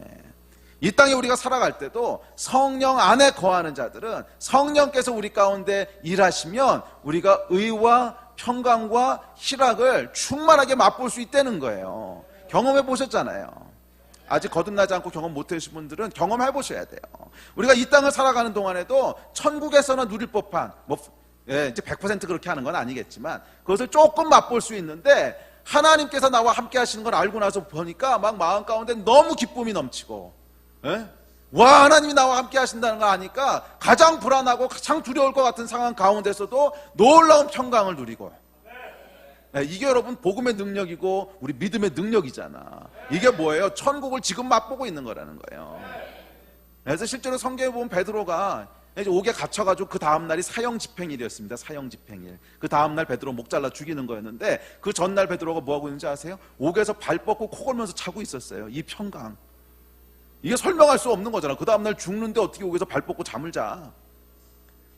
이 땅에 우리가 살아갈 때도 성령 안에 거하는 자들은 성령께서 우리 가운데 일하시면 우리가 의와 평강과 희락을 충만하게 맛볼 수 있다는 거예요. 경험해 보셨잖아요. 아직 거듭나지 않고 경험 못 해보신 분들은 경험해 보셔야 돼요. 우리가 이 땅을 살아가는 동안에도 천국에서나 누릴 법한 이제 100% 그렇게 하는 건 아니겠지만 그것을 조금 맛볼 수 있는데, 하나님께서 나와 함께 하시는 걸 알고 나서 보니까 막 마음 가운데 너무 기쁨이 넘치고, 와, 하나님이 나와 함께 하신다는 거 아니까 가장 불안하고 가장 두려울 것 같은 상황 가운데서도 놀라운 평강을 누리고, 이게 여러분 복음의 능력이고 우리 믿음의 능력이잖아. 이게 뭐예요? 천국을 지금 맛보고 있는 거라는 거예요. 그래서 실제로 성경에 보면 베드로가 옥에 갇혀가지고 그 다음날이 사형집행일이었습니다. 사형집행일. 그 다음날 베드로 목 잘라 죽이는 거였는데, 그 전날 베드로가 뭐하고 있는지 아세요? 옥에서 발 뻗고 코 골면서 자고 있었어요. 이 평강, 이게 설명할 수 없는 거잖아. 그 다음날 죽는데 어떻게 옥에서 발 뻗고 잠을 자?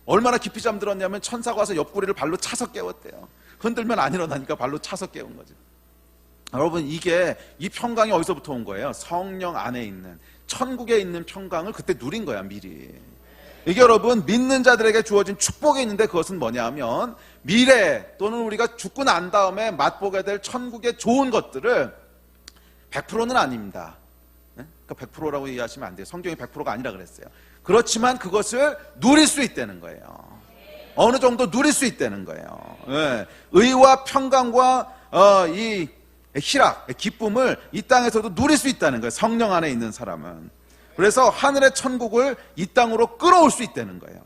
얼마나 깊이 잠들었냐면 천사가 와서 옆구리를 발로 차서 깨웠대요. 흔들면 안 일어나니까 발로 차서 깨운 거죠. 여러분, 이게 이 평강이 어디서부터 온 거예요? 성령 안에 있는, 천국에 있는 평강을 그때 누린 거야, 미리. 이게 여러분 믿는 자들에게 주어진 축복이 있는데, 그것은 뭐냐면 미래 또는 우리가 죽고 난 다음에 맛보게 될 천국의 좋은 것들을 100%는 아닙니다. 그러니까 100%라고 얘기하시면 안 돼요. 성경이 100%가 아니라 그랬어요. 그렇지만 그것을 누릴 수 있다는 거예요. 어느 정도 누릴 수 있다는 거예요. 의와 평강과 이 희락, 기쁨을 이 땅에서도 누릴 수 있다는 거예요. 성령 안에 있는 사람은. 그래서 하늘의 천국을 이 땅으로 끌어올 수 있다는 거예요.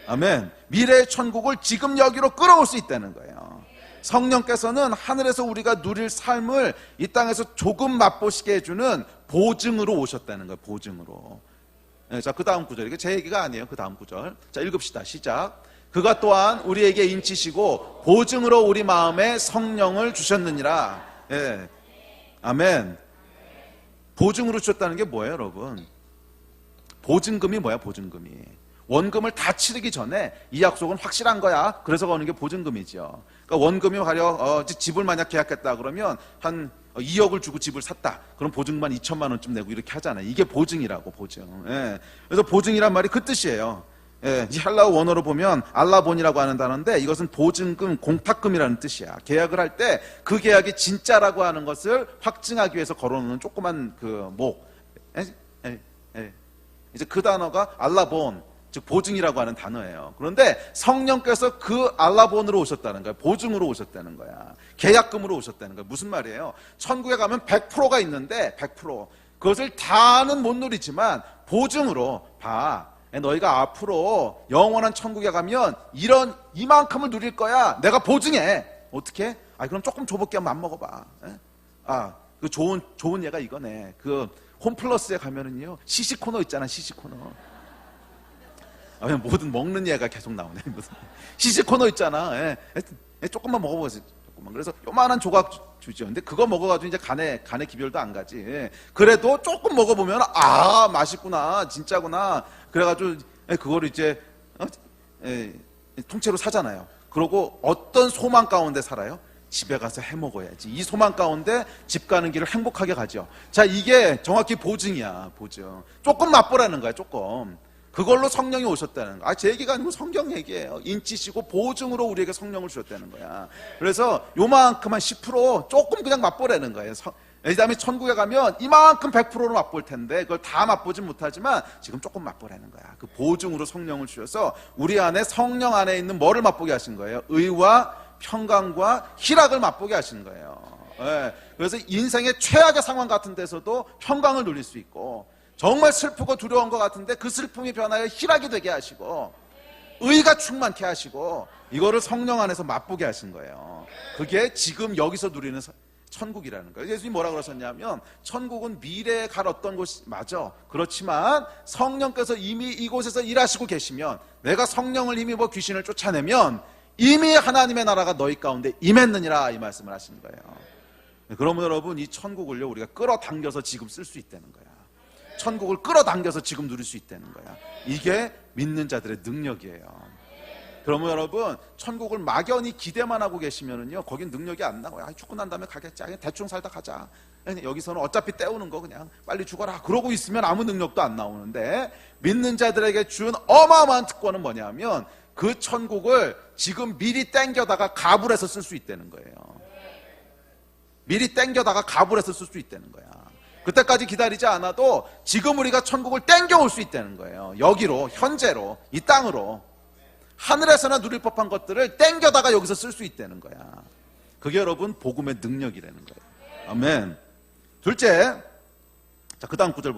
아멘. 미래의 천국을 지금 여기로 끌어올 수 있다는 거예요. 성령께서는 하늘에서 우리가 누릴 삶을 이 땅에서 조금 맛보시게 해주는 보증으로 오셨다는 거예요. 보증으로. 자, 그 다음 구절. 이게 제 얘기가 아니에요. 그 다음 구절. 자, 읽읍시다. 시작. 그가 또한 우리에게 인치시고 보증으로 우리 마음에 성령을 주셨느니라. 예. 아멘. 보증으로 주셨다는 게 뭐예요, 여러분? 보증금이 뭐야, 보증금이? 원금을 다 치르기 전에 이 약속은 확실한 거야. 그래서 거는 게 보증금이죠. 그러니까 원금이 가령 집을 만약 계약했다 그러면 한 2억을 주고 집을 샀다. 그럼 보증만 2천만 원쯤 내고 이렇게 하잖아요. 이게 보증이라고, 보증. 예. 그래서 보증이란 말이 그 뜻이에요. 예. 이 헬라어 원어로 보면 알라본이라고 하는 단어인데 이것은 보증금, 공탁금이라는 뜻이야. 계약을 할 때 그 계약이 진짜라고 하는 것을 확증하기 위해서 걸어놓는 조그만 그 목. 이제 그 단어가 알라본, 즉 보증이라고 하는 단어예요. 그런데 성령께서 그 알라본으로 오셨다는 거야. 보증으로 오셨다는 거야. 계약금으로 오셨다는 거야. 무슨 말이에요? 천국에 가면 100%가 있는데 100% 그것을 다는 못 누리지만 보증으로 봐. 너희가 앞으로 영원한 천국에 가면 이만큼을 누릴 거야. 내가 보증해. 어떻게? 그럼 조금 줘볼게. 한번 안 먹어봐. 그 좋은 예가 이거네. 그 홈플러스에 가면은요 시식 코너 있잖아. 시식 코너. 모든 먹는 예가 계속 나오네. 무슨 시식 코너 있잖아. 조금만 먹어보세요. 조금만. 그래서 요만한 조각 주죠. 근데 그거 먹어가지고 이제 간에 기별도 안 가지. 그래도 조금 먹어보면 맛있구나, 진짜구나. 그래가지고 그거를 이제 통째로 사잖아요. 그러고 어떤 소망 가운데 살아요? 집에 가서 해 먹어야지. 이 소망 가운데 집 가는 길을 행복하게 가죠. 자, 이게 정확히 보증이야. 보증. 조금 맛보라는 거야. 조금. 그걸로 성령이 오셨다는 거야. 제 얘기가 아니고 성경 얘기예요. 인치시고 보증으로 우리에게 성령을 주셨다는 거야. 그래서 요만큼만 10% 조금 그냥 맛보라는 거예요. 그 다음에 천국에 가면 이만큼 100%로 맛볼 텐데 그걸 다 맛보진 못하지만 지금 조금 맛보라는 거야. 그 보증으로 성령을 주셔서 우리 안에, 성령 안에 있는 뭐를 맛보게 하신 거예요? 의와 평강과 희락을 맛보게 하신 거예요. 그래서 인생의 최악의 상황 같은 데서도 평강을 누릴 수 있고, 정말 슬프고 두려운 것 같은데 그 슬픔이 변하여 희락이 되게 하시고, 의가 충만케 하시고, 이거를 성령 안에서 맛보게 하신 거예요. 그게 지금 여기서 누리는 천국이라는 거예요. 예수님이 뭐라 그러셨냐면, 천국은 미래에 갈 어떤 곳이 맞아. 그렇지만 성령께서 이미 이곳에서 일하시고 계시면, 내가 성령을 힘입어 귀신을 쫓아내면 이미 하나님의 나라가 너희 가운데 임했느니라, 이 말씀을 하시는 거예요. 그러면 여러분, 이 천국을요 우리가 끌어당겨서 지금 쓸 수 있다는 거야. 천국을 끌어당겨서 지금 누릴 수 있다는 거야. 이게 믿는 자들의 능력이에요. 그러면 여러분, 천국을 막연히 기대만 하고 계시면은요 거긴 능력이 안 나와요. 죽고 난 다음에 가겠지. 대충 살다 가자. 여기서는 어차피 때우는 거, 그냥 빨리 죽어라 그러고 있으면 아무 능력도 안 나오는데, 믿는 자들에게 준 어마어마한 특권은 뭐냐면, 그 천국을 지금 미리 땡겨다가 갑을 해서 쓸 수 있다는 거예요. 미리 땡겨다가 갑을 해서 쓸 수 있다는 거야. 그때까지 기다리지 않아도 지금 우리가 천국을 땡겨올 수 있다는 거예요. 여기로, 현재로, 이 땅으로. 하늘에서나 누릴 법한 것들을 땡겨다가 여기서 쓸 수 있다는 거야. 그게 여러분 복음의 능력이라는 거예요. 아멘. 둘째, 자, 그 다음 구절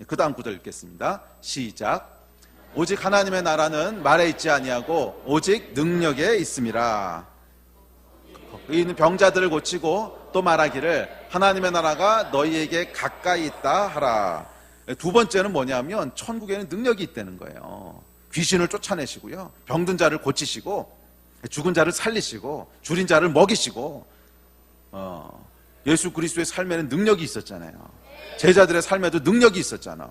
그 다음 구절 읽겠습니다. 시작. 오직 하나님의 나라는 말에 있지 아니하고 오직 능력에 있음이라. 여기 있는 병자들을 고치고 또 말하기를 하나님의 나라가 너희에게 가까이 있다 하라. 두 번째는 뭐냐면, 천국에는 능력이 있다는 거예요. 귀신을 쫓아내시고요, 병든 자를 고치시고, 죽은 자를 살리시고, 줄인 자를 먹이시고, 예수 그리스도의 삶에는 능력이 있었잖아요. 제자들의 삶에도 능력이 있었잖아.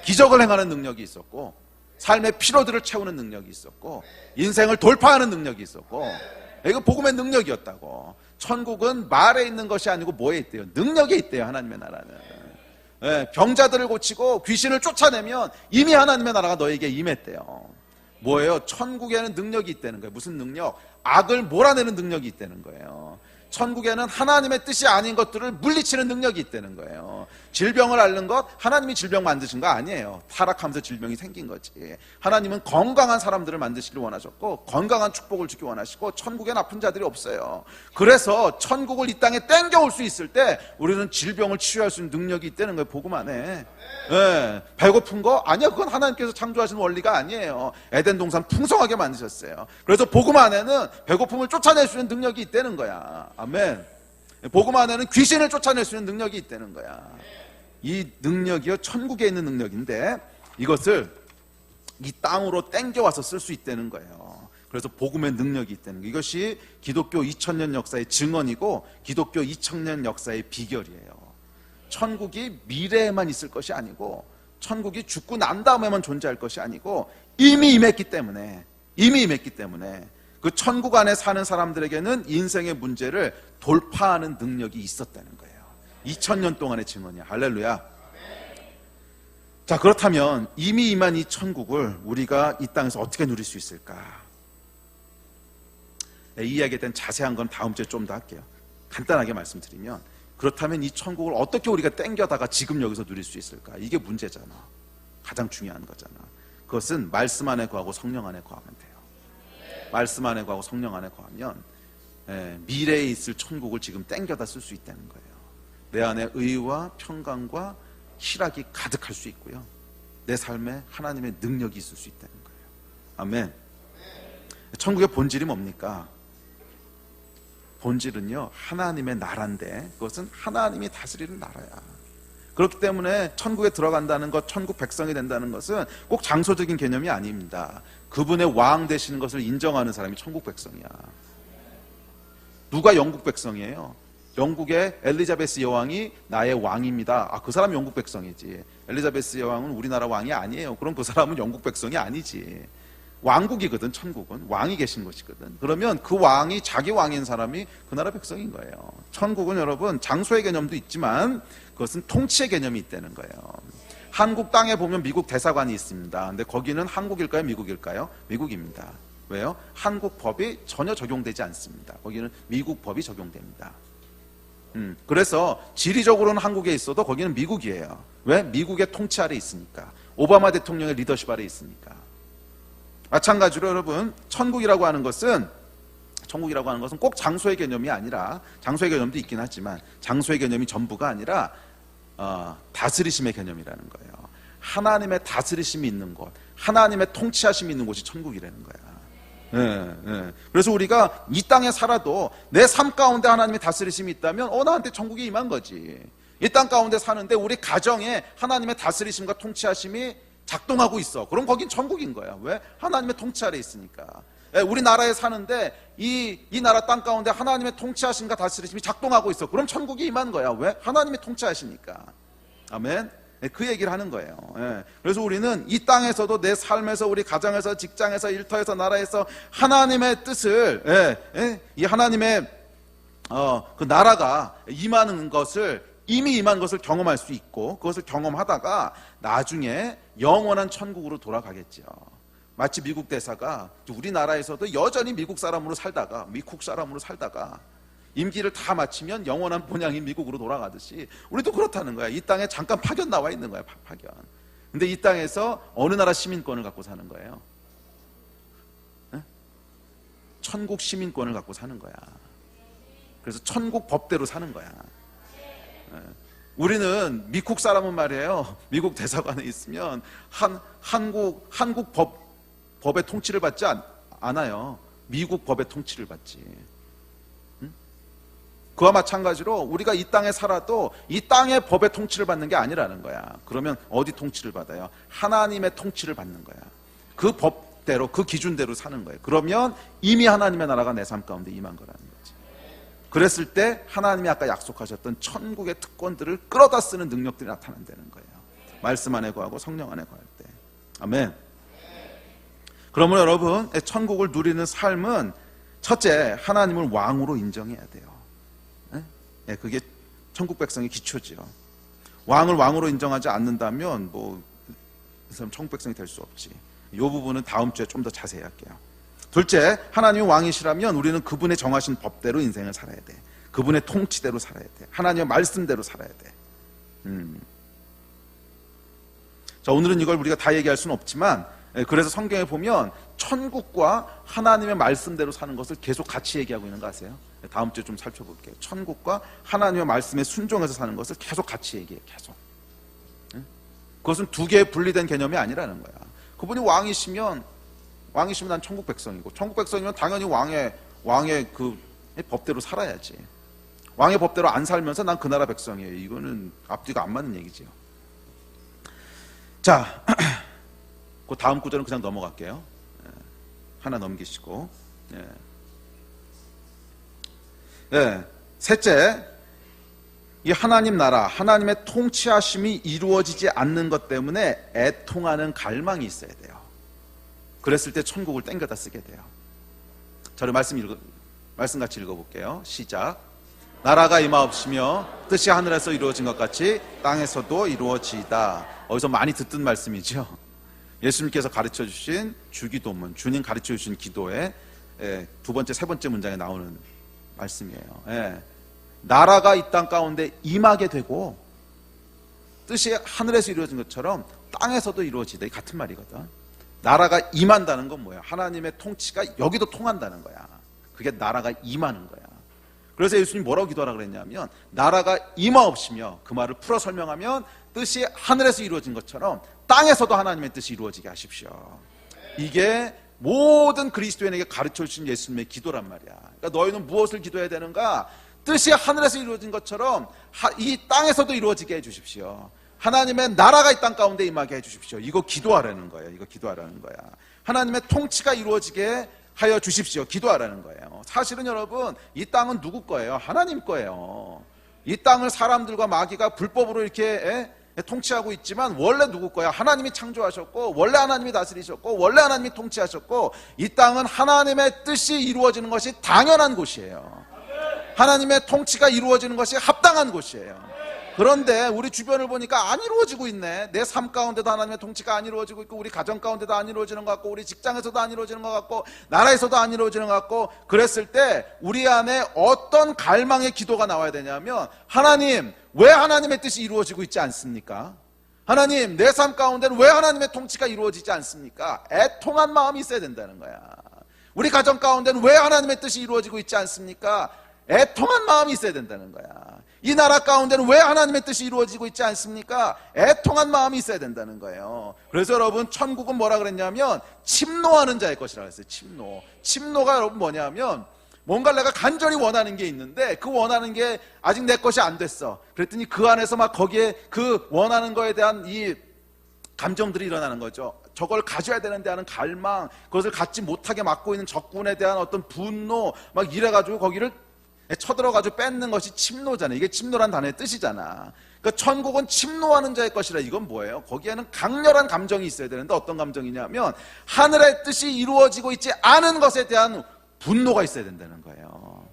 기적을 행하는 능력이 있었고, 삶의 피로들을 채우는 능력이 있었고, 인생을 돌파하는 능력이 있었고, 이거 복음의 능력이었다고. 천국은 말에 있는 것이 아니고 뭐에 있대요? 능력에 있대요. 하나님의 나라는. 병자들을 고치고 귀신을 쫓아내면 이미 하나님의 나라가 너에게 임했대요. 뭐예요? 천국에는 능력이 있다는 거예요. 무슨 능력? 악을 몰아내는 능력이 있다는 거예요. 천국에는 하나님의 뜻이 아닌 것들을 물리치는 능력이 있다는 거예요. 질병을 앓는 것, 하나님이 질병 만드신 거 아니에요. 타락하면서 질병이 생긴 거지. 하나님은 건강한 사람들을 만드시길 원하셨고, 건강한 축복을 주기 원하시고, 천국엔 아픈 자들이 없어요. 그래서 천국을 이 땅에 땡겨올 수 있을 때 우리는 질병을 치유할 수 있는 능력이 있다는 거예요. 복음 안에. 배고픈 거? 아니야. 그건 하나님께서 창조하신 원리가 아니에요. 에덴 동산 풍성하게 만드셨어요. 그래서 복음 안에는 배고픔을 쫓아낼 수 있는 능력이 있다는 거야. 아멘. 복음 안에는 귀신을 쫓아낼 수 있는 능력이 있다는 거야. 이 능력이요, 천국에 있는 능력인데, 이것을 이 땅으로 땡겨와서 쓸 수 있다는 거예요. 그래서 복음의 능력이 있다는 거. 이것이 기독교 2000년 역사의 증언이고, 기독교 2000년 역사의 비결이에요. 천국이 미래에만 있을 것이 아니고 천국이 죽고 난 다음에만 존재할 것이 아니고 이미 임했기 때문에 그 천국 안에 사는 사람들에게는 인생의 문제를 돌파하는 능력이 있었다는 거예요. 2000년 동안의 증언이야. 할렐루야. 자, 그렇다면 이미 임한 이 천국을 우리가 이 땅에서 어떻게 누릴 수 있을까? 이 이야기에 대한 자세한 건 다음 주에 좀 더 할게요. 간단하게 말씀드리면, 그렇다면 이 천국을 어떻게 우리가 땡겨다가 지금 여기서 누릴 수 있을까? 이게 문제잖아. 가장 중요한 거잖아. 그것은 말씀 안에 거하고 성령 안에 거하면 돼요. 말씀 안에 거하고 성령 안에 거하면 미래에 있을 천국을 지금 땡겨다 쓸 수 있다는 거예요. 내 안에 의와 평강과 희락이 가득할 수 있고요, 내 삶에 하나님의 능력이 있을 수 있다는 거예요. 아멘. 천국의 본질이 뭡니까? 본질은요, 하나님의 나라인데 그것은 하나님이 다스리는 나라야. 그렇기 때문에 천국에 들어간다는 것, 천국 백성이 된다는 것은 꼭 장소적인 개념이 아닙니다. 그분의 왕 되시는 것을 인정하는 사람이 천국 백성이야. 누가 영국 백성이에요? 영국의 엘리자베스 여왕이 나의 왕입니다. 아, 그 사람이 영국 백성이지. 엘리자베스 여왕은 우리나라 왕이 아니에요. 그럼 그 사람은 영국 백성이 아니지. 왕국이거든. 천국은 왕이 계신 것이거든. 그러면 그 왕이 자기 왕인 사람이 그 나라 백성인 거예요. 천국은 여러분 장소의 개념도 있지만 그것은 통치의 개념이 있다는 거예요. 한국 땅에 보면 미국 대사관이 있습니다. 근데 거기는 한국일까요? 미국일까요? 미국입니다. 왜요? 한국 법이 전혀 적용되지 않습니다. 거기는 미국 법이 적용됩니다. 그래서 지리적으로는 한국에 있어도 거기는 미국이에요. 왜? 미국의 통치 아래 있으니까. 오바마 대통령의 리더십 아래 있으니까. 마찬가지로 여러분, 천국이라고 하는 것은 꼭 장소의 개념이 아니라, 장소의 개념도 있긴 하지만 장소의 개념이 전부가 아니라 다스리심의 개념이라는 거예요. 하나님의 다스리심이 있는 곳, 하나님의 통치하심이 있는 곳이 천국이라는 거야. 그래서 우리가 이 땅에 살아도 내 삶 가운데 하나님의 다스리심이 있다면 나한테 천국이 임한 거지. 이 땅 가운데 사는데 우리 가정에 하나님의 다스리심과 통치하심이 작동하고 있어. 그럼 거긴 천국인 거야. 왜? 하나님의 통치 아래 있으니까. 우리나라에 사는데 이 나라 땅 가운데 하나님의 통치하심과 다스리심이 작동하고 있어. 그럼 천국이 임한 거야. 왜? 하나님이 통치하시니까. 아멘. 그 얘기를 하는 거예요. 그래서 우리는 이 땅에서도 내 삶에서, 우리 가정에서, 직장에서, 일터에서, 나라에서 하나님의 뜻을, 이 하나님의 그 나라가 임하는 것을, 이미 임한 것을 경험할 수 있고, 그것을 경험하다가 나중에 영원한 천국으로 돌아가겠죠. 마치 미국 대사가 우리나라에서도 여전히 미국 사람으로 살다가 임기를 다 마치면 영원한 본향인 미국으로 돌아가듯이 우리도 그렇다는 거야. 이 땅에 잠깐 파견 나와 있는 거야. 파견. 근데 이 땅에서 어느 나라 시민권을 갖고 사는 거예요? 천국 시민권을 갖고 사는 거야. 그래서 천국 법대로 사는 거야. 우리는 미국 사람은 말이에요, 미국 대사관에 있으면 한국 법의 통치를 받지 않아요. 미국 법의 통치를 받지. 그와 마찬가지로 우리가 이 땅에 살아도 이 땅의 법의 통치를 받는 게 아니라는 거야. 그러면 어디 통치를 받아요? 하나님의 통치를 받는 거야. 그 법대로, 그 기준대로 사는 거예요. 그러면 이미 하나님의 나라가 내 삶 가운데 임한 거라는 거지. 그랬을 때 하나님이 아까 약속하셨던 천국의 특권들을 끌어다 쓰는 능력들이 나타난다는 거예요. 말씀 안에 거하고 성령 안에 거할 때. 아멘. 그러면 여러분, 천국을 누리는 삶은 첫째, 하나님을 왕으로 인정해야 돼요. 그게 천국 백성의 기초지요. 왕을 왕으로 인정하지 않는다면 그 사람 천국 백성이 될 수 없지. 이 부분은 다음 주에 좀 더 자세히 할게요. 둘째, 하나님이 왕이시라면 우리는 그분의 정하신 법대로 인생을 살아야 돼. 그분의 통치대로 살아야 돼. 하나님의 말씀대로 살아야 돼. 자, 오늘은 이걸 우리가 다 얘기할 수는 없지만, 그래서 성경에 보면 천국과 하나님의 말씀대로 사는 것을 계속 같이 얘기하고 있는 거 아세요? 다음 주에 좀 살펴볼게요. 천국과 하나님의 말씀에 순종해서 사는 것을 계속 같이 얘기해요. 계속. 그것은 두 개의 분리된 개념이 아니라는 거야. 그분이 왕이시면 난 천국 백성이고, 천국 백성이면 당연히 왕의 그 법대로 살아야지. 왕의 법대로 안 살면서 난 그 나라 백성이에요. 이거는 앞뒤가 안 맞는 얘기지요. 자, 그 다음 구절은 그냥 넘어갈게요. 하나 넘기시고. 예. 3. 셋째, 이 하나님 나라, 하나님의 통치하심이 이루어지지 않는 것 때문에 애통하는 갈망이 있어야 돼요. 그랬을 때 천국을 땡겨다 쓰게 돼요. 저를 말씀 같이 읽어볼게요. 시작. 나라가 임하옵시며 뜻이 하늘에서 이루어진 것 같이 땅에서도 이루어지이다. 어디서 많이 듣던 말씀이죠. 예수님께서 가르쳐주신 주기도문, 주님 가르쳐주신 기도의 두 번째, 세 번째 문장에 나오는 말씀이에요. 나라가 이 땅 가운데 임하게 되고 뜻이 하늘에서 이루어진 것처럼 땅에서도 이루어지다. 이 같은 말이거든. 나라가 임한다는 건 뭐야? 하나님의 통치가 여기도 통한다는 거야. 그게 나라가 임하는 거야. 그래서 예수님이 뭐라고 기도하라 그랬냐면 나라가 임하옵시며, 그 말을 풀어 설명하면 뜻이 하늘에서 이루어진 것처럼 땅에서도 하나님의 뜻이 이루어지게 하십시오. 이게 모든 그리스도인에게 가르쳐 주신 예수님의 기도란 말이야. 그러니까 너희는 무엇을 기도해야 되는가? 뜻이 하늘에서 이루어진 것처럼 이 땅에서도 이루어지게 해 주십시오. 하나님의 나라가 이 땅 가운데 임하게 해 주십시오. 이거 기도하라는 거예요. 이거 기도하라는 거야. 하나님의 통치가 이루어지게 하여 주십시오. 기도하라는 거예요. 사실은 여러분, 이 땅은 누구 거예요? 하나님 거예요. 이 땅을 사람들과 마귀가 불법으로 이렇게 통치하고 있지만 원래 누구 거야? 하나님이 창조하셨고, 원래 하나님이 다스리셨고, 원래 하나님이 통치하셨고, 이 땅은 하나님의 뜻이 이루어지는 것이 당연한 곳이에요. 하나님의 통치가 이루어지는 것이 합당한 곳이에요. 그런데 우리 주변을 보니까 안 이루어지고 있네. 내 삶 가운데도 하나님의 통치가 안 이루어지고 있고, 우리 가정 가운데도 안 이루어지는 것 같고, 우리 직장에서도 안 이루어지는 것 같고, 나라에서도 안 이루어지는 것 같고, 그랬을 때 우리 안에 어떤 갈망의 기도가 나와야 되냐면, 하나님, 왜 하나님의 뜻이 이루어지고 있지 않습니까? 하나님, 내 삶 가운데는 왜 하나님의 통치가 이루어지지 않습니까? 애통한 마음이 있어야 된다는 거야. 우리 가정 가운데는 왜 하나님의 뜻이 이루어지고 있지 않습니까? 애통한 마음이 있어야 된다는 거야. 이 나라 가운데는 왜 하나님의 뜻이 이루어지고 있지 않습니까? 애통한 마음이 있어야 된다는 거예요. 그래서 여러분, 천국은 뭐라 그랬냐면 침노하는 자의 것이라고 했어요. 침노가 여러분 뭐냐면, 뭔가 내가 간절히 원하는 게 있는데 그 원하는 게 아직 내 것이 안 됐어. 그랬더니 그 안에서 막 거기에 그 원하는 거에 대한 이 감정들이 일어나는 거죠. 저걸 가져야 되는데 하는 갈망, 그것을 갖지 못하게 막고 있는 적군에 대한 어떤 분노, 막 이래가지고 거기를 쳐들어가지고 뺏는 것이 침노잖아요. 이게 침노란 단어의 뜻이잖아. 그러니까 천국은 침노하는 자의 것이라. 이건 뭐예요? 거기에는 강렬한 감정이 있어야 되는데 어떤 감정이냐면 하늘의 뜻이 이루어지고 있지 않은 것에 대한 분노가 있어야 된다는 거예요.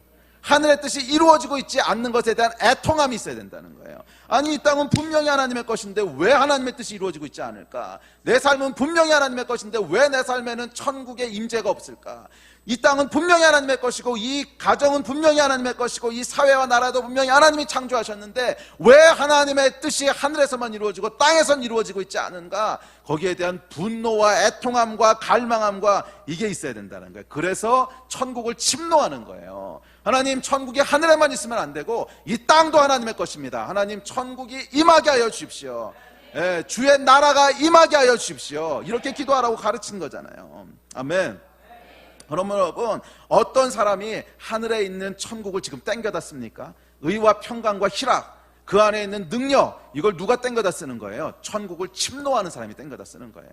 하늘의 뜻이 이루어지고 있지 않는 것에 대한 애통함이 있어야 된다는 거예요. 아니, 이 땅은 분명히 하나님의 것인데 왜 하나님의 뜻이 이루어지고 있지 않을까? 내 삶은 분명히 하나님의 것인데 왜 내 삶에는 천국의 임재가 없을까? 이 땅은 분명히 하나님의 것이고, 이 가정은 분명히 하나님의 것이고, 이 사회와 나라도 분명히 하나님이 창조하셨는데 왜 하나님의 뜻이 하늘에서만 이루어지고 땅에선 이루어지고 있지 않은가? 거기에 대한 분노와 애통함과 갈망함과 이게 있어야 된다는 거예요. 그래서 천국을 침노하는 거예요. 하나님, 천국이 하늘에만 있으면 안 되고 이 땅도 하나님의 것입니다. 하나님, 천국이 임하게 하여 주십시오. 주의 나라가 임하게 하여 주십시오. 이렇게 기도하라고 가르친 거잖아요. 아멘. 그러면 여러분, 어떤 사람이 하늘에 있는 천국을 지금 땡겨다 씁니까? 의와 평강과 희락, 그 안에 있는 능력, 이걸 누가 땡겨다 쓰는 거예요? 천국을 침노하는 사람이 땡겨다 쓰는 거예요.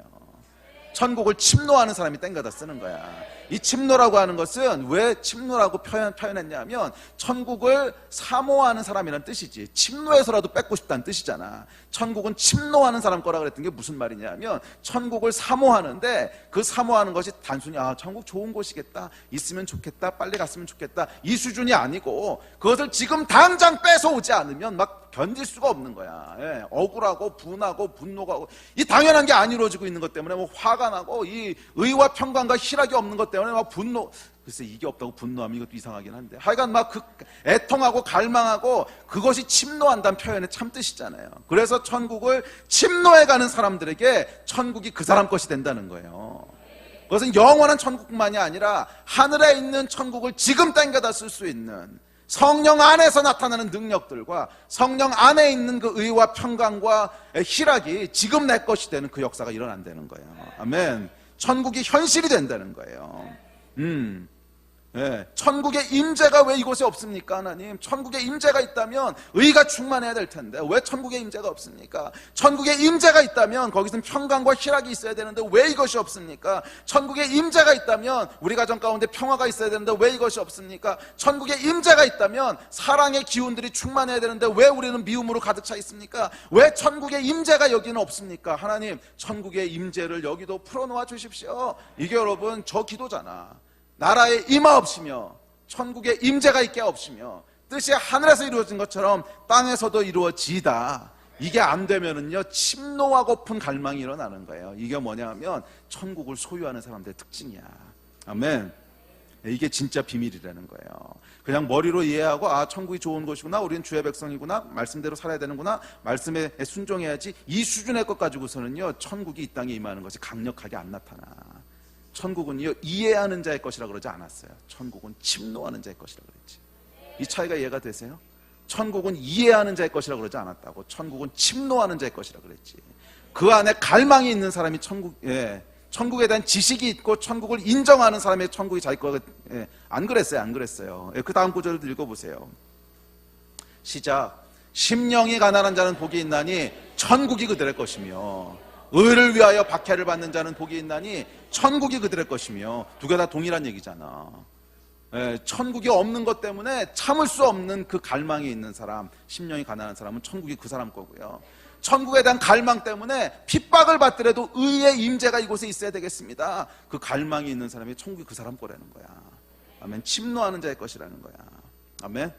천국을 침노하는 사람이 땡겨다 쓰는 거야. 이 침노라고 하는 것은 왜 침노라고 표현했냐면 천국을 사모하는 사람이라는 뜻이지, 침노해서라도 뺏고 싶다는 뜻이잖아. 천국은 침노하는 사람 거라 그랬던 게 무슨 말이냐면 천국을 사모하는데 그 사모하는 것이 단순히 천국 좋은 곳이겠다, 있으면 좋겠다, 빨리 갔으면 좋겠다, 이 수준이 아니고 그것을 지금 당장 뺏어오지 않으면 막 견딜 수가 없는 거야. 억울하고 분하고 분노가 오고, 이 당연한 게 안 이루어지고 있는 것 때문에 뭐 화가 나고, 이 의와 평강과 희락이 없는 것 때문에 막 분노, 글쎄 이게 없다고 분노하면 이것도 이상하긴 한데, 하여간 막 그 애통하고 갈망하고, 그것이 침노한다는 표현의 참 뜻이잖아요. 그래서 천국을 침노해가는 사람들에게 천국이 그 사람 것이 된다는 거예요. 그것은 영원한 천국뿐만이 아니라 하늘에 있는 천국을 지금 땡겨다 쓸 수 있는 성령 안에서 나타나는 능력들과 성령 안에 있는 그 의와 평강과 희락이 지금 내 것이 되는 그 역사가 일어난다는 거예요. 아멘. 천국이 현실이 된다는 거예요. 예, 천국의 임재가 왜 이곳에 없습니까? 하나님, 천국의 임재가 있다면 의가 충만해야 될 텐데 왜 천국의 임재가 없습니까? 천국의 임재가 있다면 거기서는 평강과 희락이 있어야 되는데 왜 이것이 없습니까? 천국의 임재가 있다면 우리 가정 가운데 평화가 있어야 되는데 왜 이것이 없습니까? 천국의 임재가 있다면 사랑의 기운들이 충만해야 되는데 왜 우리는 미움으로 가득 차 있습니까? 왜 천국의 임재가 여기는 없습니까? 하나님, 천국의 임재를 여기도 풀어놓아 주십시오. 이게 여러분 저 기도잖아. 나라에 임하옵시며 천국에 임재가 있게 하옵시며 뜻이 하늘에서 이루어진 것처럼 땅에서도 이루어지이다. 이게 안 되면은요 침노하고픈 갈망이 일어나는 거예요. 이게 뭐냐 하면 천국을 소유하는 사람들의 특징이야. 아멘. 이게 진짜 비밀이라는 거예요. 그냥 머리로 이해하고 아 천국이 좋은 곳이구나, 우리는 주의 백성이구나, 말씀대로 살아야 되는구나, 말씀에 순종해야지, 이 수준의 것 가지고서는요 천국이 이 땅에 임하는 것이 강력하게 안 나타나. 천국은요 이해하는 자의 것이라 그러지 않았어요. 천국은 침노하는 자의 것이라 그랬지. 이 차이가 이해가 되세요? 천국은 이해하는 자의 것이라 그러지 않았다고. 천국은 침노하는 자의 것이라 그랬지. 그 안에 갈망이 있는 사람이 천국에 대한 지식이 있고 천국을 인정하는 사람의 천국이 자기 거가. 안 그랬어요, 안 그랬어요. 그 다음 구절을 읽어보세요. 시작. 심령이 가난한 자는 복이 있나니 천국이 그들의 것이며 의를 위하여 박해를 받는 자는 복이 있나니 천국이 그들의 것이며. 두 개 다 동일한 얘기잖아. 천국이 없는 것 때문에 참을 수 없는 그 갈망이 있는 사람, 심령이 가난한 사람은 천국이 그 사람 거고요. 천국에 대한 갈망 때문에 핍박을 받더라도 의의 임재가 이곳에 있어야 되겠습니다. 그 갈망이 있는 사람이 천국이 그 사람 거라는 거야. 아멘. 침노하는 자의 것이라는 거야. 아멘.